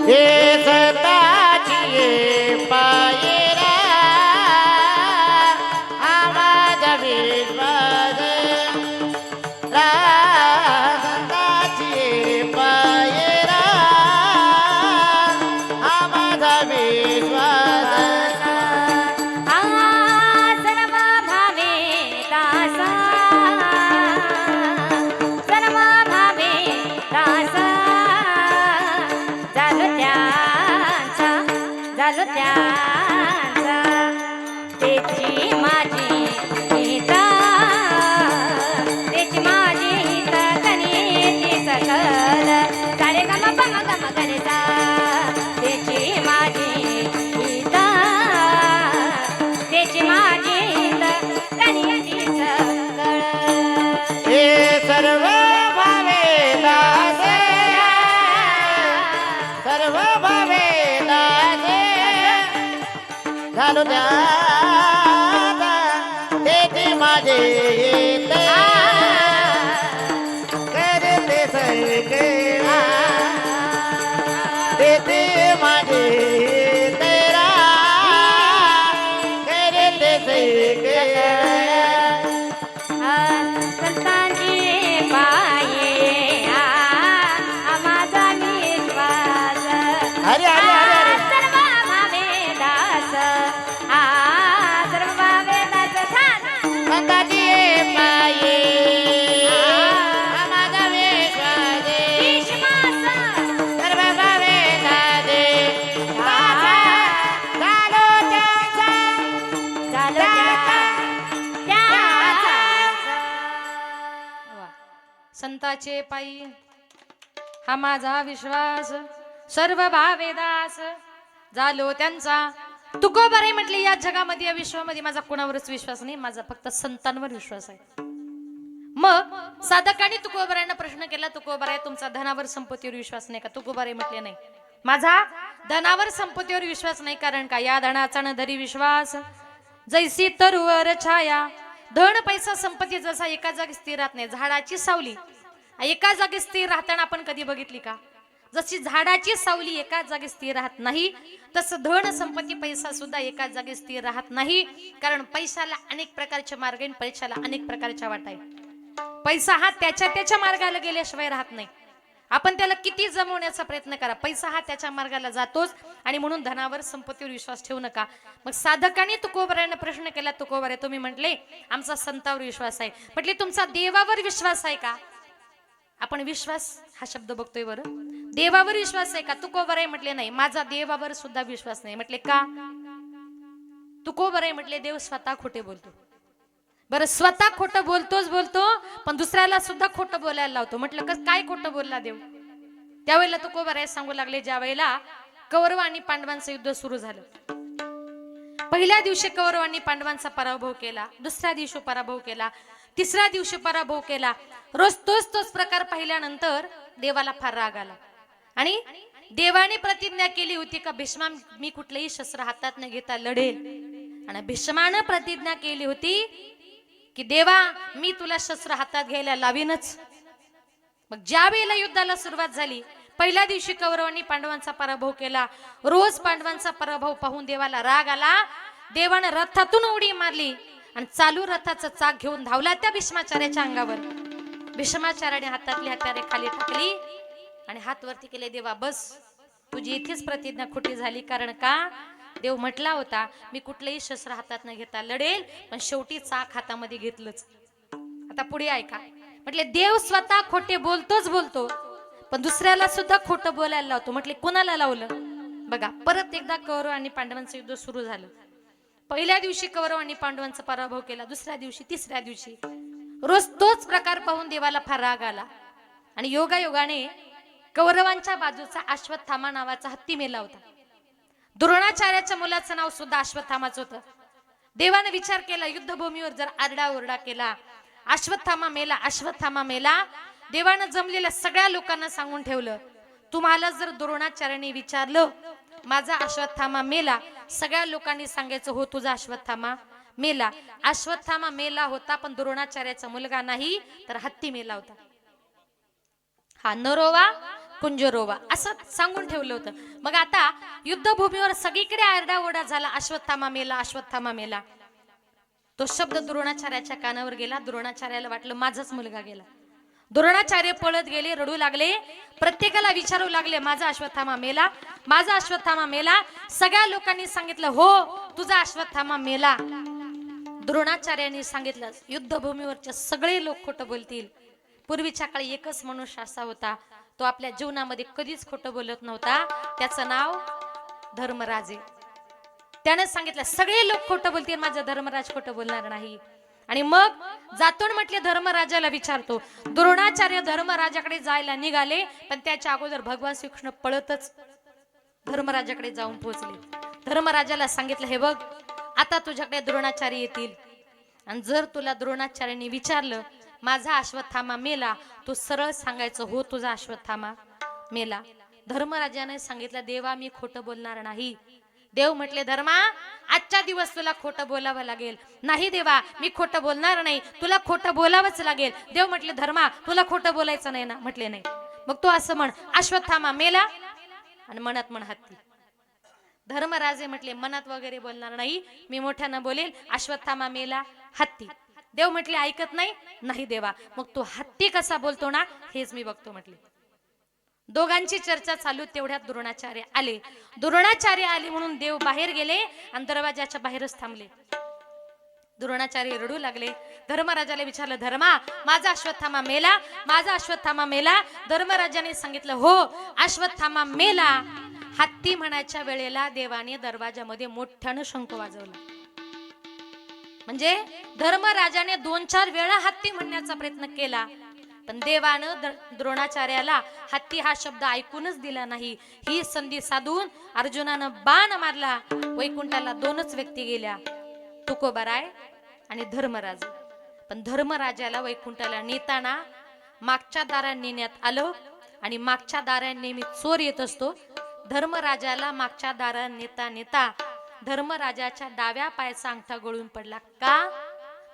हे सदाची पायरा हा माझा विश्वास. सदाची पायरा हा माझा विश्वास.
सर्व भावे दासा सर्व भावे दासा झालो त्यांचा त्याची माझी गीता त्याची माझी गीता कनीची सकल सारे गम गम गम करिता. त्याची माझी गीता त्याची माझी गीता कनीची सकल.
हे सर्व भावे दास सर्व भावे दास झालो त्याचा तेथे माझे येते करते सगळे तेथे माझे तेरा करते सगळे.
संतांची पायी माझा विश्वास.
अरे अरे अरे अरे
सर्व भावे दास सर्व भावे दास
संताची पायी माझा विश्वास.
विश्वास.
सर्व भावे दादे झालो त्यांचा
झालो त्याचा.
संताचे पायी हा माझा विश्वास. सर्व भावे दास झालो त्यांचा तुकोबाराय म्हटले या जगामध्ये या विश्वामध्ये माझा कोणावरच विश्वास नाही, माझा फक्त संतांवर विश्वास आहे. मग साधकाने तुकोबारायांना प्रश्न केला, तुकोबाराय तुमचा धनावर संपत्तीवर विश्वास नाही का? तुकोबाराय म्हटले नाही, माझा धनावर संपत्तीवर विश्वास नाही. कारण का? या धनाचा न धरी विश्वास जैसी तरुवर छाया. धन पैसा संपत्ती जसा एका जागी स्थिर राहत नाही, झाडाची सावली एका जागी स्थिर राहताना आपण कधी बघितली का? जशी झाडाची सावली एका जागी स्थिर राहत नाही, तसं धन संपत्ती पैसा सुद्धा एका जागी स्थिर राहत नाही. कारण पैशाला अनेक प्रकारचे मार्ग आहे, पैशाला अनेक प्रकारच्या वाटा आहे. पैसा हा त्याच्या मार्गाला गेल्याशिवाय राहत नाही. आपण त्याला किती जमवण्याचा प्रयत्न करा, पैसा हा त्याच्या मार्गाला जातोच. आणि म्हणून धनावर संपत्तीवर विश्वास ठेवू नका. मग साधकाने तुकोबारायांना प्रश्न केला, तुकोबाराय तुम्ही म्हटले आमचा संतावर विश्वास आहे, म्हटले तुमचा देवावर विश्वास आहे का? आपण विश्वास हा शब्द बघतोय बरं, देवावर विश्वास आहे का? तुकोबाराय म्हटले नाही, माझा देवावर सुद्धा विश्वास नाही. म्हटले का? तुकोबाराय म्हटले देव स्वतः खोटे बोलतो. बरं, स्वतः खोटं बोलतो पण दुसऱ्याला सुद्धा खोटं बोलायला लावतो. म्हटलं काय खोटं बोलला देव? त्यावेळेला तुकोबाराय सांगू लागले, ज्या वेळेला कौरव आणि पांडवांचं युद्ध सुरू झालं, पहिल्या दिवशी कौरवांनी पांडवांचा पराभव केला, दुसऱ्या दिवशी पराभव केला, तिसऱ्या दिवशी पराभव केला. रोज तोच प्रकार पाहिल्यानंतर देवाला फार राग आला. आणि देवाने प्रतिज्ञा केली होती का भीष्मा मी कुठलेही शस्त्र हातात न घेता लढेल. आणि भीष्मानं प्रतिज्ञा केली होती की देवा मी तुला शस्त्र हातात घ्यायला लावीनच. मग ज्या वेळेला युद्धाला सुरुवात झाली, पहिल्या दिवशी कौरवांनी पांडवांचा पराभव केला. रोज पांडवांचा पराभव पाहून देवाला राग आला. देवानं रथातून उडी मारली आणि चालू रथाचं चाक घेऊन धावला त्या भीष्माचार्याच्या अंगावर. भीष्माचार्याने हातातली हत्यारे खाली टाकली आणि हात वरती केले, देवा बस, तुझी इथेच प्रतिज्ञा खोटी झाली. कारण का? देव म्हटला होता मी कुठलेही शस्त्र हातात न घेता लढेल, पण शेवटी चाक हातामध्ये घेतलंच. आता पुढे ऐका, म्हटले देव स्वतः खोटे बोलतो पण दुसऱ्याला सुद्धा खोटं बोलायला लावतो. म्हटले कोणाला लावलं? बघा, परत एकदा कौरव आणि पांडवांचं युद्ध सुरू झालं. पहिल्या दिवशी कौरव आणि पांडवांचा पराभव केला, दुसऱ्या दिवशी, तिसऱ्या दिवशी रोज तोच प्रकार पाहून देवाला फार राग आला. आणि योगायोगाने कौरवांच्या बाजूचा अश्वत्थामा नावाचा हत्ती मेला होता. द्रोणाचार्याच्या मुलाचं नाव सुद्धा अश्वत्थामाच होतं. देवाने विचार केला, युद्धभूमीवर जर आरडाओरडा केला, अश्वत्थामा मेला. देवानं जमलेल्या सगळ्या लोकांना सांगून ठेवलं, तुम्हाला जर द्रोणाचार्याने विचारलं माझा अश्वत्थामा मेला, सगळ्या लोकांनी सांगायचं हो तुझा अश्वत्थामा मेला. अश्वत्थामा मेला होता पण द्रोणाचार्याचा मुलगा नाही, तर हत्ती मेला होता. हा नरोवा कुंजरोवा असं सांगून ठेवलं होतं. मग आता युद्धभूमीवर सगळीकडे आरडाओरडा झाला, अश्वत्थामा मेला. तो शब्द द्रोणाचार्याच्या कानावर गेला. द्रोणाचार्याला वाटलं माझाच मुलगा गेला. द्रोणाचार्य पळत गेले, रडू लागले, प्रत्येकाला विचारू लागले माझा अश्वत्थामा मेला. सगळ्या लोकांनी सांगितलं हो तुझा अश्वत्थामा मेला. द्रोणाचार्यांनी सांगितलं युद्धभूमीवरचे सगळे लोक खोटं बोलतील. पूर्वीच्या काळी एकच मनुष्य असा होता, तो आपल्या जीवनामध्ये कधीच खोटं बोलत नव्हता, त्याचं नाव धर्मराजे. त्याने सांगितलं सगळे लोक खोटं बोलतील, माझा धर्मराज खोटं बोलणार नाही. आणि मग जातोन म्हटले धर्मराजाला विचारतो. द्रोणाचार्य धर्मराजाकडे जायला निघाले, पण त्याच्या अगोदर भगवान श्रीकृष्ण पळतच धर्मराजाकडे जाऊन पोहोचले. धर्मराजाला सांगितलं हे बघ, आता तुझ्याकडे द्रोणाचार्य येतील आणि जर तुला द्रोणाचार्याने विचारलं माझा अश्वत्थामा मेला, तू सरळ सांगायचं हो तुझा अश्वत्थामा मेला. धर्मराजाने सांगितलं देवा मी खोटं बोलणार नाही. देव म्हटले धर्मा आजच्या दिवस तुला खोटं बोलावं लागेल. नाही देवा मी खोटं बोलणार नाही, तुला खोटं बोलावंच लागेल. देव म्हटले धर्मा तुला खोटं बोलायचं नाही ना? म्हटले नाही. मग तो असं म्हण अश्वत्थामा मेला आणि मनात म्हण हत्ती. धर्मराजे म्हटले मनात वगैरे बोलणार नाही, मी मोठ्यानं बोलेल अश्वत्थामा मेला हत्ती. देव म्हटले ऐकत नाही. नाही देवा मग तो हत्ती कसा बोलतो ना हेच मी बघतो म्हटले. दोघांची चर्चा चालू तेवढ्यात द्रोणाचार्य आले म्हणून देव बाहेर गेले आणि दरवाजाच्या बाहेरच थांबले. द्रोणाचार्य रडू लागले. धर्मराजाला विचारलं धर्मा माझा अश्वत्थामा मेला. धर्मराजाने सांगितलं हो अश्वत्थामा मेला. हत्ती म्हणायच्या वेळेला देवाने दरवाजामध्ये मोठ्यानं शंख वाजवला. म्हणजे धर्मराजाने 2-4 वेळा हत्ती म्हणण्याचा प्रयत्न केला, पण देवानं द्रोणाचार्याला हत्ती हा शब्द ऐकूनच दिला नाही. ही संधी साधून अर्जुनानं बाण मारला. वैकुंठाला दोनच व्यक्ती गेल्या, तुकोबाराय आणि धर्मराज. पण धर्मराजाला वैकुंठाला नेताना मागच्या दाराने नेण्यात आलं आणि मागच्या दाराने नेहमी चोर येत असतो. धर्मराजाला मागच्या दाराने नेता नेता धर्मराजाच्या डाव्या पायाचा अंगठा गळून पडला. का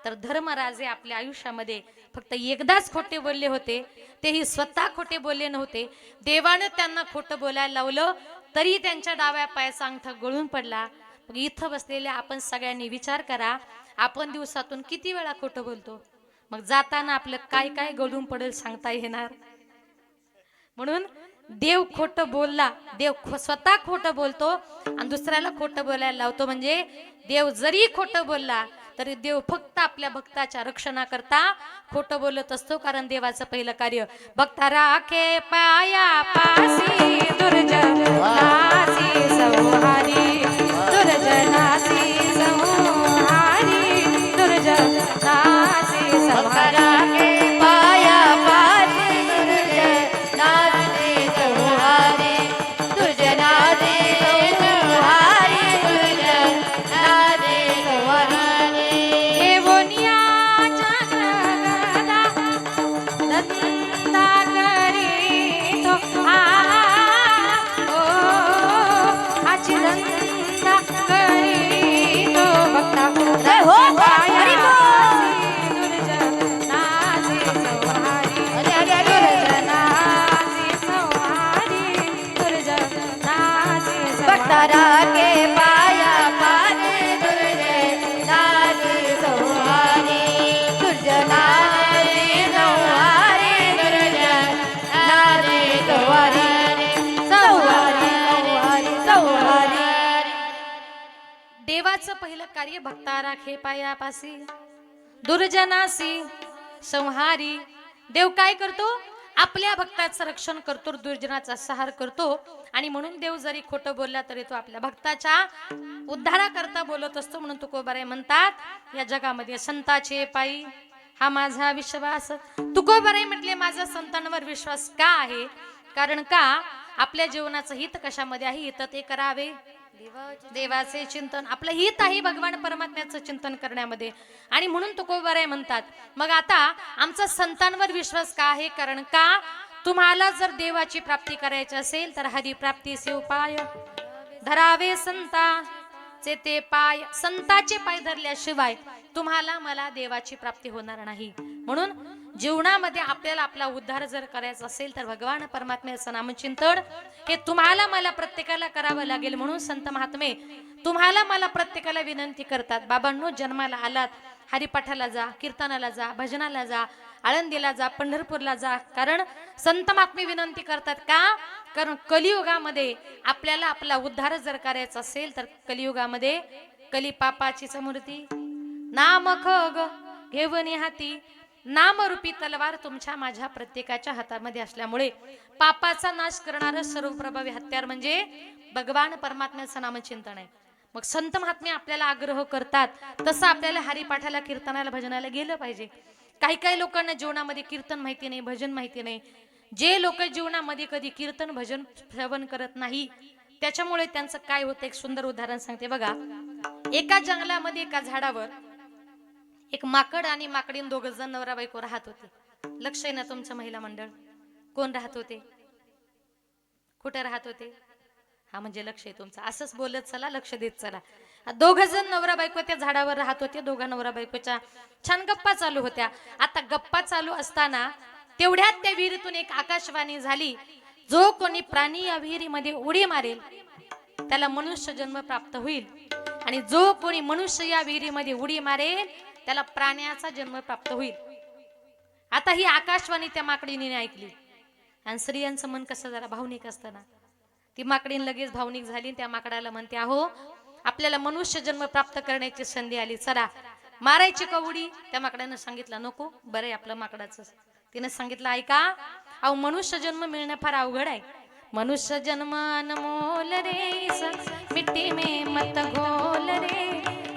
तर धर्मराजे आपल्या आयुष्यामध्ये फक्त एकदाच खोटे बोलले होते, तेही स्वतः खोटे बोलले नव्हते. देवाने त्यांना खोटं बोलायला लावलं तरी त्यांच्या डाव्या पायाचा अंगठा गळून पडला. मग इथं बसलेल्या आपण सगळ्यांनी विचार करा, आपण दिवसातून किती वेळा खोटं बोलतो? मग जाताना आपलं काय काय गळून पडेल सांगता येणार? म्हणून देव खोटं बोलला, देव स्वतः खोटं बोलतो आणि दुसऱ्याला खोटं बोलायला लावतो. म्हणजे देव जरी खोटं बोलला तरी देव फक्त आपल्या भक्ताच्या रक्षणाकरता खोटं बोलत असतो. कारण देवाचं पहिलं कार्य भक्त राखे पाया पासी दुर्जनासी संहारी, दुर्जनासी संहारी, दुर्जनासी संहारी.
पाया पासी दुर्जनासी संहारी, दुर्जनासी संहारी, दुर्जनासी संहारी.
हे बोनियाच्या गदा दत्ता करीतो आची दत्ता करीतो भक्ता.
जय हो हरी बोल.
दुर्जनासी संहारी,
अरे अरे अरे
दुर्जनासी संहारी, दुर्जनासी
भक्त
संहारी.
राखे पाया पासी दुर्जनासी संहारी, दुर्जनासी संहारी, दुर्जनासी संहारी, संहारी, संहारी, संहारी.
देवाचं पहिलं कार्य भक्ता राखे पायापासी दुर्जनासी संहारी. देव काय करतो? आपल्या भक्ताचं रक्षण करतो, दुर्जनाचा संहार करतो. आणि म्हणून देव जरी खोटं बोलला तरी तो आपल्या भक्ताच्या उद्धाराकरता बोलत असतो. म्हणून तुकोबाराय म्हणतात या जगामध्ये संताचे पायी हा माझा विश्वास. तुकोबाराय म्हटले माझा संतांवर विश्वास का आहे? कारण का आपल्या जीवनाचं हित कशामध्ये आहे? हित ते करावे देवाचे चिंतन. आपलं हित आहे भगवान परमात्म्याचं चिंतन करण्यामध्ये. आणि म्हणून तुकोबाराय म्हणतात मग आता आमचा संतांवर विश्वास का आहे? कारण का तुम्हाला जर देवाची प्राप्ती करायची असेल तर हरी प्राप्तीचे उपाय धरावे संताचे ते पाय. संताचे पाय धरल्याशिवाय तुम्हाला मला देवाची प्राप्ती होणार नाही. म्हणून जीवनामध्ये आपल्याला आपला उद्धार जर करायचा असेल तर भगवान परमात्म्याचं नामचिंतन हे तुम्हाला मला प्रत्येकाला करावं लागेल. म्हणून संत महात्मे तुम्हाला मला प्रत्येकाला विनंती करतात, बाबांनो जन्माला आलात हरिपाठाला जा, कीर्तनाला जा, भजनाला जा, आळंदीला जा, पंढरपूरला जा. कारण संत महात्मे विनंती करतात का? कारण कलियुगामध्ये आपल्याला आपला उद्धार जर करायचा असेल तर कलियुगामध्ये कलिपापाची मूर्ती नाम खग घेऊन हाती, नामरूपी तलवार तुमच्या माझ्या प्रत्येकाच्या हातामध्ये असल्यामुळे पापाचा नाश करणारं सर्वप्रभावी हत्यार म्हणजे भगवान परमात्म्याचं नामचिंतन आहे. मग संत महात्मे आपल्याला आग्रह करतात तसं आपल्याला हरिपाठाला, कीर्तनाला, भजनाला गेलं पाहिजे. काही काही लोकांना जीवनामध्ये कीर्तन माहिती नाही, भजन माहिती नाही. जे लोक जीवनामध्ये कधी कीर्तन भजन श्रवण करत नाही त्याच्यामुळे त्यांचं काय होतं एक सुंदर उदाहरण सांगते बघा. एका जंगलामध्ये एका झाडावर एक माकड आणि माकडीन दोघ जण नवरा बायको राहत होते. लक्ष आहे ना तुमचं महिला मंडळ? कोण राहत होते? कुठे राहत होते? हा म्हणजे लक्ष आहे तुमचं. असंच बोलत चला, लक्ष देत चला. दोघ जण नवरा बायको त्या झाडावर राहत होते. दोघा नवरा बायकोच्या छान गप्पा चालू होत्या. आता गप्पा चालू असताना तेवढ्यात त्या विहिरीतून एक आकाशवाणी झाली, जो कोणी प्राणी या विहिरीमध्ये उडी मारेल त्याला मनुष्य जन्म प्राप्त होईल, आणि जो कोणी मनुष्य या विहिरीमध्ये उडी मारेल त्याला प्राण्याचा जन्म प्राप्त होईल. आता ही आकाशवाणी त्या माकडीने ऐकली. आणि स्त्रियांचं मन कसं जरा भावनिक असतं ना. ती माकडीन लगेच भावनिक झाली. त्या माकडाला म्हणते, अहो आपल्याला मनुष्य जन्म प्राप्त करण्याची संधी आली, चला मारायची का उडी? त्या माकडानं सांगितलं नको, बरं आहे आपलं माकडाचं. तिने सांगितलं ऐका, अहो मनुष्य जन्म मिळणं फार अवघड आहे. मनुष्य जन्म अनमोल रे, मिट्टी में मत घोल रे,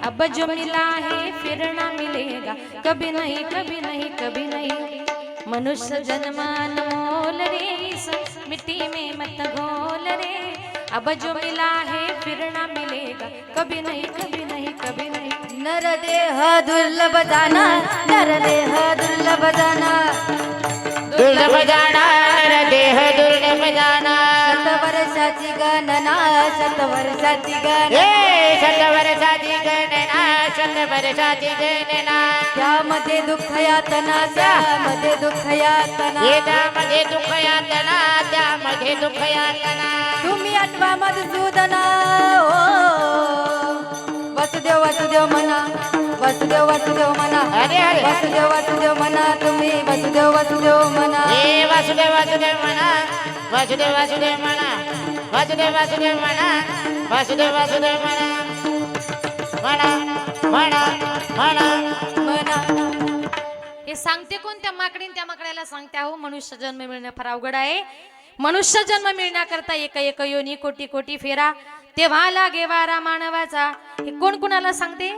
अब जो मिला है फिर ना मिलेगा, कभी नहीं कभी नहीं कभी नहीं. मनुष्य जन्मान मोल रे इस मिट्टी में मत घोल रे अब जो मिला है फिर ना मिलेगा कभी नहीं कभी नहीं कभी नहीं
नर देह दुर्लभ जाना नर देह दुर्लभ जाना
दुर्लभ जाना देह दुर्लभ जाना
शतवर्षाची गणना शतवर्षाची गणना
हे शतवर्षाची गणना शतवर्षाची गणना
त्यामध्ये दुःख यातना त्यामध्ये दुःख यातना
हे त्यामध्ये दुःख यातना त्यामध्ये दुःख यातना
तुम्ही आठवा मधुसूदना ओ वसुदेव वसुदेव म्हणा वसुदेव वसुदेव म्हणा
अरे अरे
वसुदेव वसुदेव म्हणा तुम्ही वसुदेव वसुदेव म्हणा
हे वासुदेव वासुदेव म्हणा वासुदेव वासुदेव म्हणा वासुदेव वासुदेव म्हणा वासुदेव वासुदेव म्हणा म्हणा म्हणा म्हणा
म्हणा
हे सांगते कोण त्या माकडीन त्या माकड्याला सांगते हो मनुष्य जन्म मिळणं फार अवघड आहे मनुष्य जन्म मिळण्याकरता एक एक योनी कोटी कोटी फेरा तेव्हा लागे वारा मानवाचा हे कोण कुणाला सांगते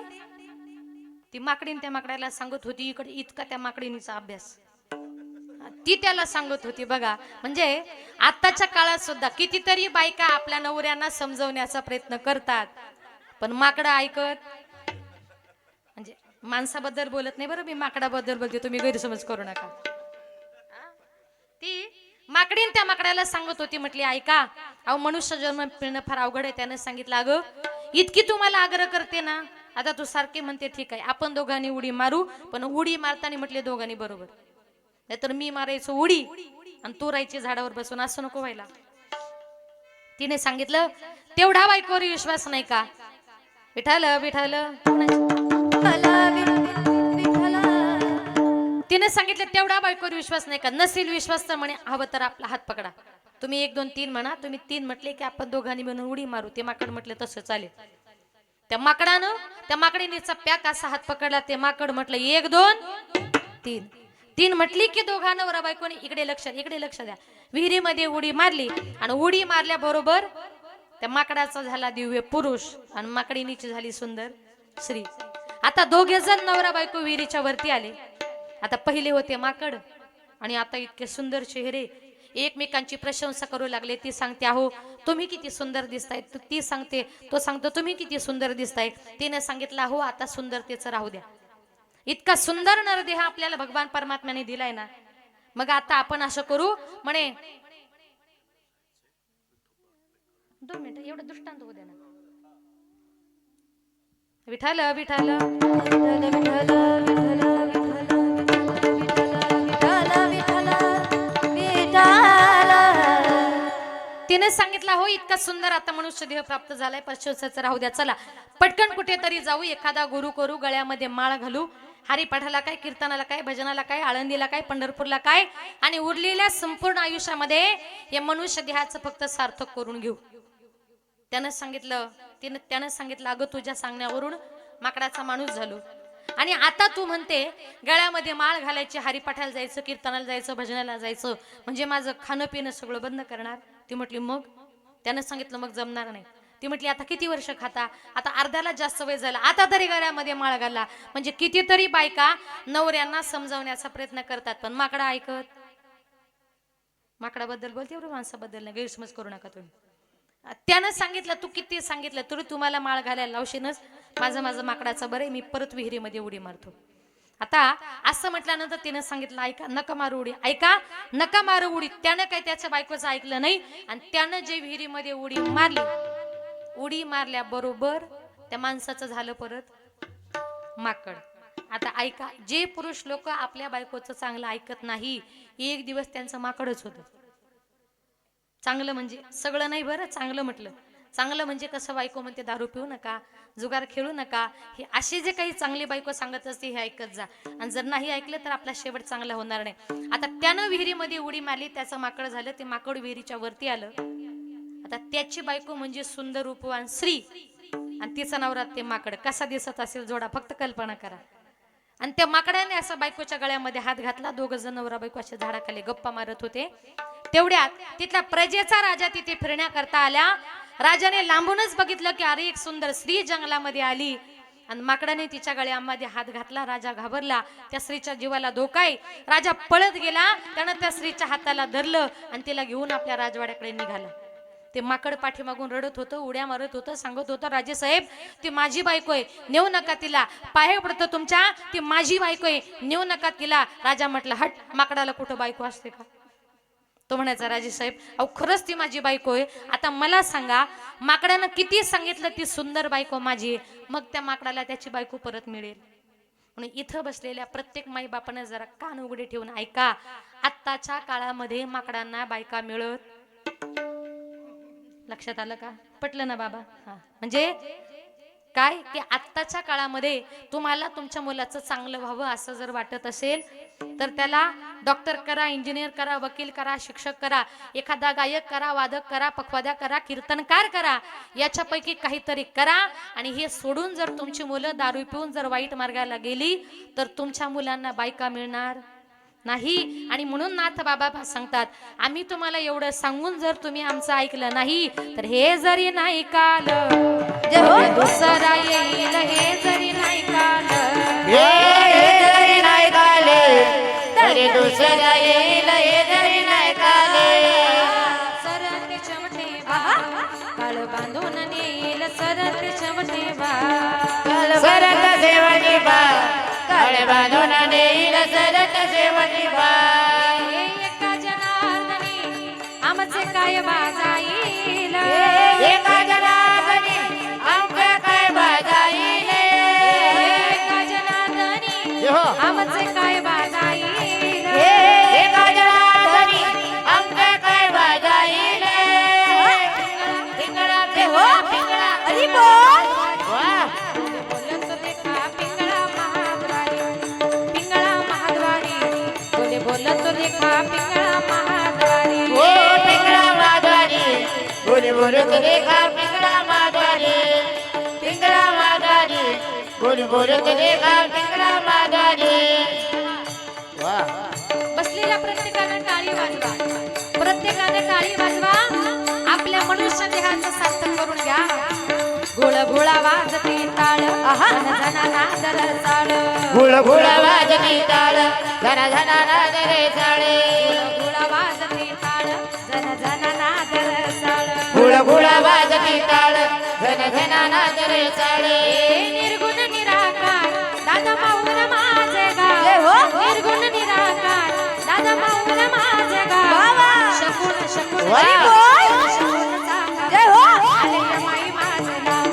ती माकडीन त्या माकड्याला सांगत होती इकडे इतका त्या माकडीनीचा अभ्यास ती त्याला सांगत होती बघा म्हणजे आताच्या काळात सुद्धा कितीतरी बायका आपल्या नवऱ्यांना समजवण्याचा प्रयत्न करतात पण माकडं ऐकत म्हणजे माणसाबद्दल बोलत नाही बरं मी माकडाबद्दल बोलते तुम्ही गैरसमज करू नका ती माकडीन त्या माकड्याला सांगत होती म्हटली ऐका अहो मनुष्य जन्म मिळणं फार अवघड आहे त्याने सांगितलं अगं इतकी तुम्हाला आग्रह करते ना आता तू सारखे म्हणते ठीक आहे आपण दोघांनी उडी मारू पण उडी मारताना म्हटले दोघांनी बरोबर नाहीतर मी मारायचो उडी आणि तू राहायची झाडावर बसून असं नको व्हायला तिने सांगितलं तेवढा बायकोवर विश्वास नाही का विठाल विठाल तिने सांगितलं तेवढा बायकोवर विश्वास नाही का नसेल विश्वास तर म्हणे हवं तर आपला हात पकडा तुम्ही 1 2 3 म्हणा तुम्ही 3 म्हटले की आपण दोघांनी म्हणून उडी मारू ते माकड म्हटले तसं चालेल त्या माकडानं त्या माकडीनेचा पॅक असा हात पकडला ते माकड म्हटलं 1 2 3 3 म्हटली की दोघा नवरा बायकोने इकडे लक्ष द्या विहिरीमध्ये उडी मारली आणि उडी मारल्या बरोबर त्या माकडाचा झाला दिव्य पुरुष आणि माकडीनीची झाली सुंदर स्त्री आता दोघे जण नवरा बायको विहिरीच्या वरती आले आता पहिले होते माकड आणि आता इतके सुंदर चेहरे एकमेकांची प्रशंसा करू लागले ती सांगते अहो तुम्ही किती सुंदर दिसताय ती सांगते तो सांगतो तुम्ही किती सुंदर दिसताय तिने सांगितलं अहो आता सुंदरतेचं राहू द्या इतका सुंदर नरदेह आपल्याला भगवान परमात्म्याने दिलाय ना मग आता आपण असं करू म्हणे 2 मिनिटं एवढं दृष्टांत होऊ दे ना विठाल विठाल
विठ्ठल विठ्ठल विठ्ठल
तिने सांगितलं हो इतका सुंदर आता मनुष्य देह प्राप्त झालाय प्रशंसाचं राहू द्या चला पटकन कुठेतरी जाऊ एखादा गुरु करू गळ्यामध्ये माळ घालू हरिपाठाला काय कीर्तनाला काय भजनाला काय आळंदीला काय पंढरपूरला काय आणि उरलेल्या संपूर्ण आयुष्यामध्ये या मनुष्य देहाचं फक्त सार्थक करून घेऊ त्यानं सांगितलं अगं तुझ्या सांगण्यावरून माकडाचा माणूस झालो आणि आता तू म्हणते गळ्यामध्ये माळ घालायची हरिपाठाला जायचं कीर्तनाला जायचं भजनाला जायचं म्हणजे माझं खाणं पिणं सगळं बंद करणार ती म्हटली मग त्यानं सांगितलं मग जमणार नाही ती म्हटली आता किती वर्ष खाता आता अर्ध्याला जास्त वय झाला आता तरी गळ्यामध्ये माळ घाला म्हणजे कितीतरी बायका नवऱ्यांना समजावण्याचा प्रयत्न करतात पण माकडा ऐकत माकडाबद्दल बोलते एवढं माणसाबद्दल नाही गैरसमज करू नका तुम्ही त्यानं सांगितलं तू किती सांगितलं तरी तुम्हाला माळ घालायला लावशीनच माझं माकडाचं बरं मी परत विहिरीमध्ये उडी मारतो आता असं म्हटल्यानंतर तिनं सांगितलं ऐका नका मारू उडी ऐका नका मारू उडी त्यानं काही त्याच्या बायकोचं ऐकलं नाही आणि त्यानं जे विहिरीमध्ये उडी मारल्या बरोबर त्या माणसाचं झालं परत माकड आता ऐका जे पुरुष लोक आपल्या बायकोचं चांगलं ऐकत नाही एक दिवस त्यांचं माकडच होतं चांगलं म्हणजे सगळं नाही बरं चांगलं म्हटलं चांगलं म्हणजे कसं बायको म्हणते दारू पिऊ नका जुगार खेळू नका हे असे जे काही चांगली बायको सांगत असते हे ऐकत जा आणि जर नाही ऐकलं तर आपला शेवट चांगला होणार नाही आता त्यानं विहिरीमध्ये उडी मारली त्याचं माकड झालं ते माकड विहिरीच्या वरती आलं आता त्याची बायको म्हणजे सुंदर रूपवान स्त्री आणि तिचा नवरा ते माकड कसा दिसत असेल जोडा फक्त कल्पना करा आणि त्या माकडाने असं बायकोच्या गळ्यामध्ये हात घातला दोघ जण नवरा बायको असे झाडाखाली गप्पा मारत होते तेवढ्यात तिथला प्रजेचा राजा तिथे फिरण्याकरता आल्या राजाने लांबूनच बघितलं की अरे एक सुंदर स्त्री जंगलामध्ये आली आणि माकडाने तिच्या गळ्यामध्ये हात घातला. राजा घाबरला. त्या स्त्रीच्या जीवाला धोका आहे. राजा पळत गेला. त्यानं त्या स्त्रीच्या हाताला धरलं आणि तिला घेऊन आपल्या राजवाड्याकडे निघाला. ते माकड पाठीमागून रडत होतं, उड्या मारत होतं, सांगत होतं, राजे साहेब ती माझी बायको आहे, नेऊ नका तिला, पाय पडतो तुमच्या, ती माझी बायको आहे, नेऊ नका तिला. राजा म्हटलं, हट, माकडाला कुठं बायको असते का? तो म्हणायचा, राजे साहेब अहो खरंच ती माझी बायको आहे. आता मला सांगा, माकडानं किती सांगितलं ती सुंदर बायको माझी, मग त्या माकडाला त्याची बायको परत मिळेल? म्हणून इथं बसलेल्या प्रत्येक माई बापानं जरा कान उघडे ठेवून ऐका. आत्ताच्या काळामध्ये माकडांना बायका मिळत, लक्षात आलं का? पटलं ना बाबा? हा, म्हणजे काय की आत्ताच्या काळामध्ये तुम्हाला तुमच्या मुलाचं चांगलं व्हावं असं जर वाटत असेल तर त्याला डॉक्टर करा, इंजिनियर करा, वकील करा, शिक्षक करा, एखादा गायक करा, वादक करा, पखवाद्या करा, कीर्तनकार करा, याच्यापैकी काहीतरी करा. आणि हे सोडून जर तुमची मुलं दारू पिऊन जर वाईट मार्गाला गेली तर तुमच्या मुलांना बायका मिळणार नाही. आणि म्हणून नाथ बाबा सांगतात, आम्ही तुम्हाला एवढं सांगून जर तुम्ही आमचं ऐकलं नाही तर हे जरी नाही काल दुसरा येईल, हे जरी नाही काल,
हे जरी नाही काले तरी दुसरा येईल, हे जरी नाही काले.
सरते चमटे काळ बांधून नेईल, सरते चमटे
सरत सेवनी बा काळे बांधून नेईल, सरत सेवनी बा.
एका जनार्दनी आमचे काय बाजाईल,
एका जनार्दनी आमचे काय बाजाईल,
एका जनार्दनी
हो.
आमचे काय बाजाईल,
एका जनार्दनी आमचे काय बाजाईल. पिंगळा पिंगळा पिंगळा
अरे बोल
वा.
बोलत रेखा पिंगळा महाद्वारी, पिंगळा महाद्वारी, बोले बोलत रेखा पिंगळा महाद्वारी.
ओ पिंगळा माधवारी, बोले बोलत रेखा पिंगळा माधवारी, पिंगळा माधवारी, बोले बोलत रेखा पिंगळा माधवारी. वा.
बसलेल्या प्रत्येकानं टाळी वाजवा, प्रत्येकानं टाळी वाजवा. आपल्या मनुष्य देहाचं सार्थक करून घ्या. गोळ गोळा वाजते टाळ, जना नादर चाळ,
गुळ गुळ वाजती टाळ, धना धना नादरे चाळे.
गोळा वाजते टाळ, जना जना नादर चाळ.
गुळ गुळ वाजती टाळ, धन धना नादरे चाळे.
निर्गुण निराकार दादा माऊर माझे गाव, निर्गुण निराकार दादा माऊर माझे गाव. शकून शकून
वा.
शकून सांगावया, आले माई माझे नाव,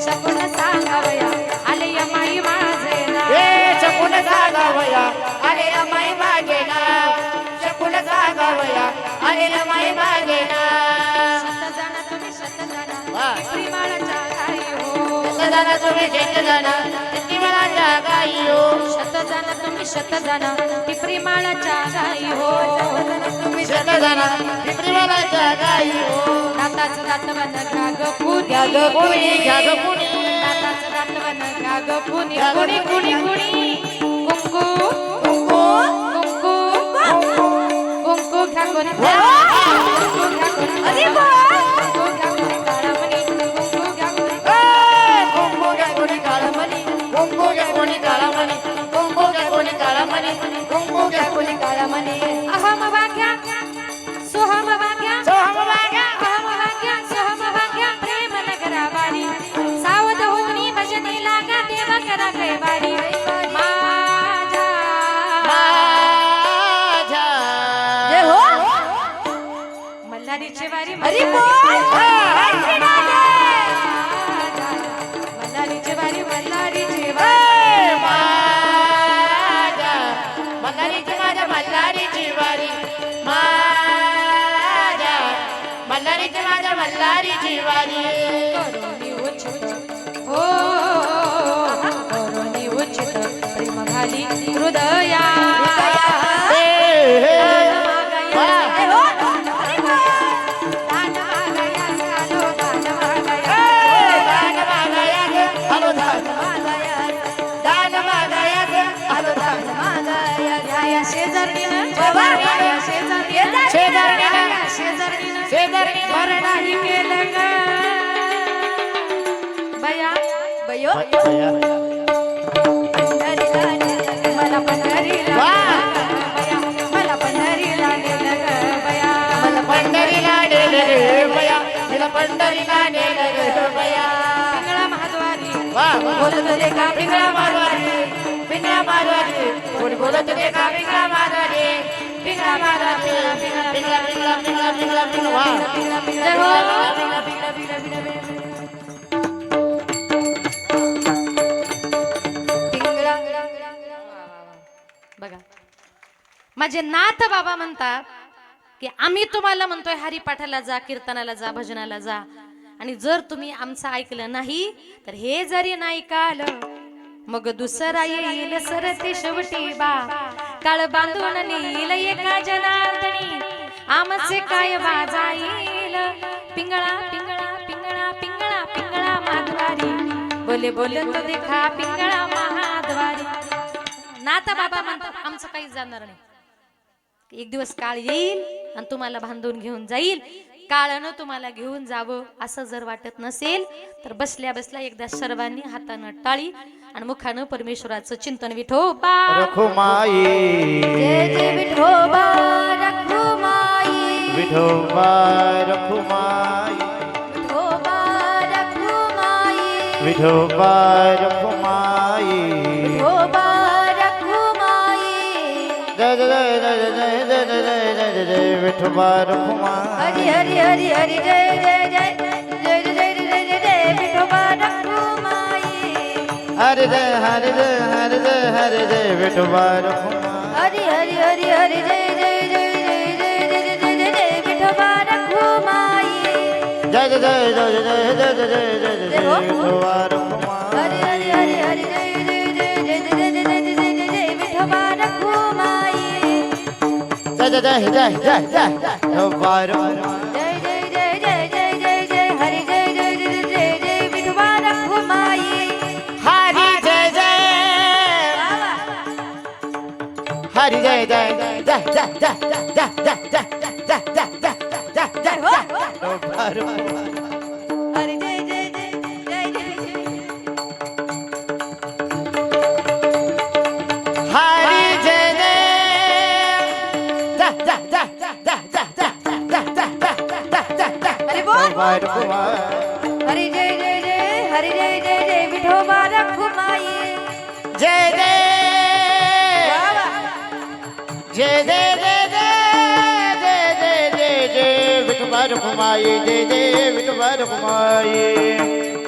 शकून सांगावया, आले माई माझे नाव.
ए शकून सांगावया, अरे रमाई माझे नाव, शकून सांगावया, अरे रमाई माझे नाव.
शतजण तुम्ही शतजण
वा.
प्रिमाळाच्या गाई हो,
शतजण तुम्ही शतजण किती मनाच्या गाई हो.
शतजण तुम्ही शतजण टिपरी माळाच्या गाई हो.
तुम्ही शतजण किती मनाच्या गाई हो.
दाताचं दातवन घ्या ग कुणी,
घ्या ग कुणी, घ्या ग कुणी.
दाताचं दातवन घ्या ग कुणी,
घ्या ग
कुणी कुणी कुणी. कुंकू कुंकू कुंकू घ्या कुणी, कुंकू घ्या कुणी,
अरे बोल
कुंकू घ्या कुणी काळमणी, कुंकू घ्या कुणी.
कुंकू घ्या कोणी काळमणी, कुंकू घ्या कोणी काळमणी, कुंकू घ्या कोणी काळमणी, कुंकू घ्या कोणी काळमणी.
अहम वाक्या सोहम वाक्या,
सोहम वाग्या,
अहम वाक्या सोहम वाक्या, प्रेम नगरावाडी, सावध होऊनी भजनी लागा, देव करा कैवाडी. माझ्या
माझ्या.
जय हो
मल्हारीची वारी,
अरे बोल
मल्हारीची वारी, मल्हारीची
ए,
वारी.
माझ्या मल्हारीची, माझ्या मल्हारीची वारी. माझ्या मल्हारीची, माझ्या मल्हारीची वारी.
करोनी उचित हो, करोनी उचित प्रेम घाली हृदया.
ए, हे, वा.
जय हो अरे बोल
दान मागाया चालो, दान मागाया.
ए, दान मागायचं, हलो दान. दान मागायचं, हलो दान.
या शेजारणीनं,
बाबा.
या शेजारणीनं,
शेजारणीनं,
या शेजारणीनं
शेजारणीनं.
बरं नाही केलं ग बया.
बयो अयो
बया.
पंढरीला नेलं ग.
मला पंढरीला
वा.
बया, मला पंढरीला नेलं ग बया.
मला पंढरीला नेलं रे बया, तिला पंढरीला नेलं रे बया.
पिंगळा महाद्वारी
वा वा.
बोलत होते का पिंगळा मारवारी.
पिंगळा मारवाडी, कोणी बोलत होते का पिंगळा मारवाडी.
पिंगळा मारवारी पिंगळा
पिंगळा पिंगळा पिंगळा पिंगळा पिंगळा वा.
पिंगळा पिंगळा
जय हो.
पिंगळा पिंगळा पिंगळा पिंगळा बघा माझे नाथ बाबा म्हणतात की आम्ही तुम्हाला म्हणतोय हरिपाठाला जा, कीर्तनाला जा, भजनाला जा, आणि जर तुम्ही आमचं ऐकलं नाही तर हे जरी नाही कालं मग दुसरा येईल सरते शेवटी बा. काळ बांधून नेईल एका जनार्दनी आमचे काय वाजाईल. पिंगळा पिंगळा पिंगळा पिंगळा पिंगळा माधवारी बोले बोले तो देखा पिंगळा महाद्वारी. नाता बाबा म्हणतात आमचं काहीच जाणार नाही. एक दिवस काळ येईल आणि तुम्हाला बांधून घेऊन जाईल. काळानं तुम्हाला घेऊन जावं असं जर वाटत नसेल तर बसल्या बसल्या एकदा सर्वांनी हातानं टाळी आणि मुखानं परमेश्वराचं चिंतन विठोबा
रखुमाई,
जय जय विठोबा रखुमाई.
विठोबा रखुमाई,
विठोबा रखुमाई.
विठोबा रखुमाई.
विठोबा रखुमाई.
जय जय जय जय जय जय जय जय जय जय विठोबा रखुमाई.
हरि हरि हरि हरि जय जय जय जय जय जय जय जय जय विठोबा रखुमाई.
हरि जय हरि जय हरि जय हरि जय विठोबा रखुमाई.
हरि हरि हरि हरि जय जय जय जय जय जय जय जय जय विठोबा रखुमाई.
जय जय जय जय जय जय जय जय जय जय विठोबा रखुमाई.
हरि हरि हरि हरि जय जय जय जय जय जय जय जय जय जय विठोबा रखुमाई.
जय जय जय जय जय जय विठोबा रखुमाई.
जय जय जय जय जय जय जय हरि जय जय जय जय जय विठोबा रखुमाई.
हरि जय जय हरि जय जय जय जय जय जय जय जय जय जय जय जय जय
हो.
विठोबा रखुमाई.
हरि जय जय जय जय जय
हरि जय जय जय जय जय जय जय जय जय
हरि बोल.
विठोबा रखुमाई.
हरि जय जय जय हरि जय जय जय विठोबा रखुमाई.
जय जय जय जय जय जय जय जय जय जय विठोबा रखुमाई. जय जय विठोबा रखुमाई.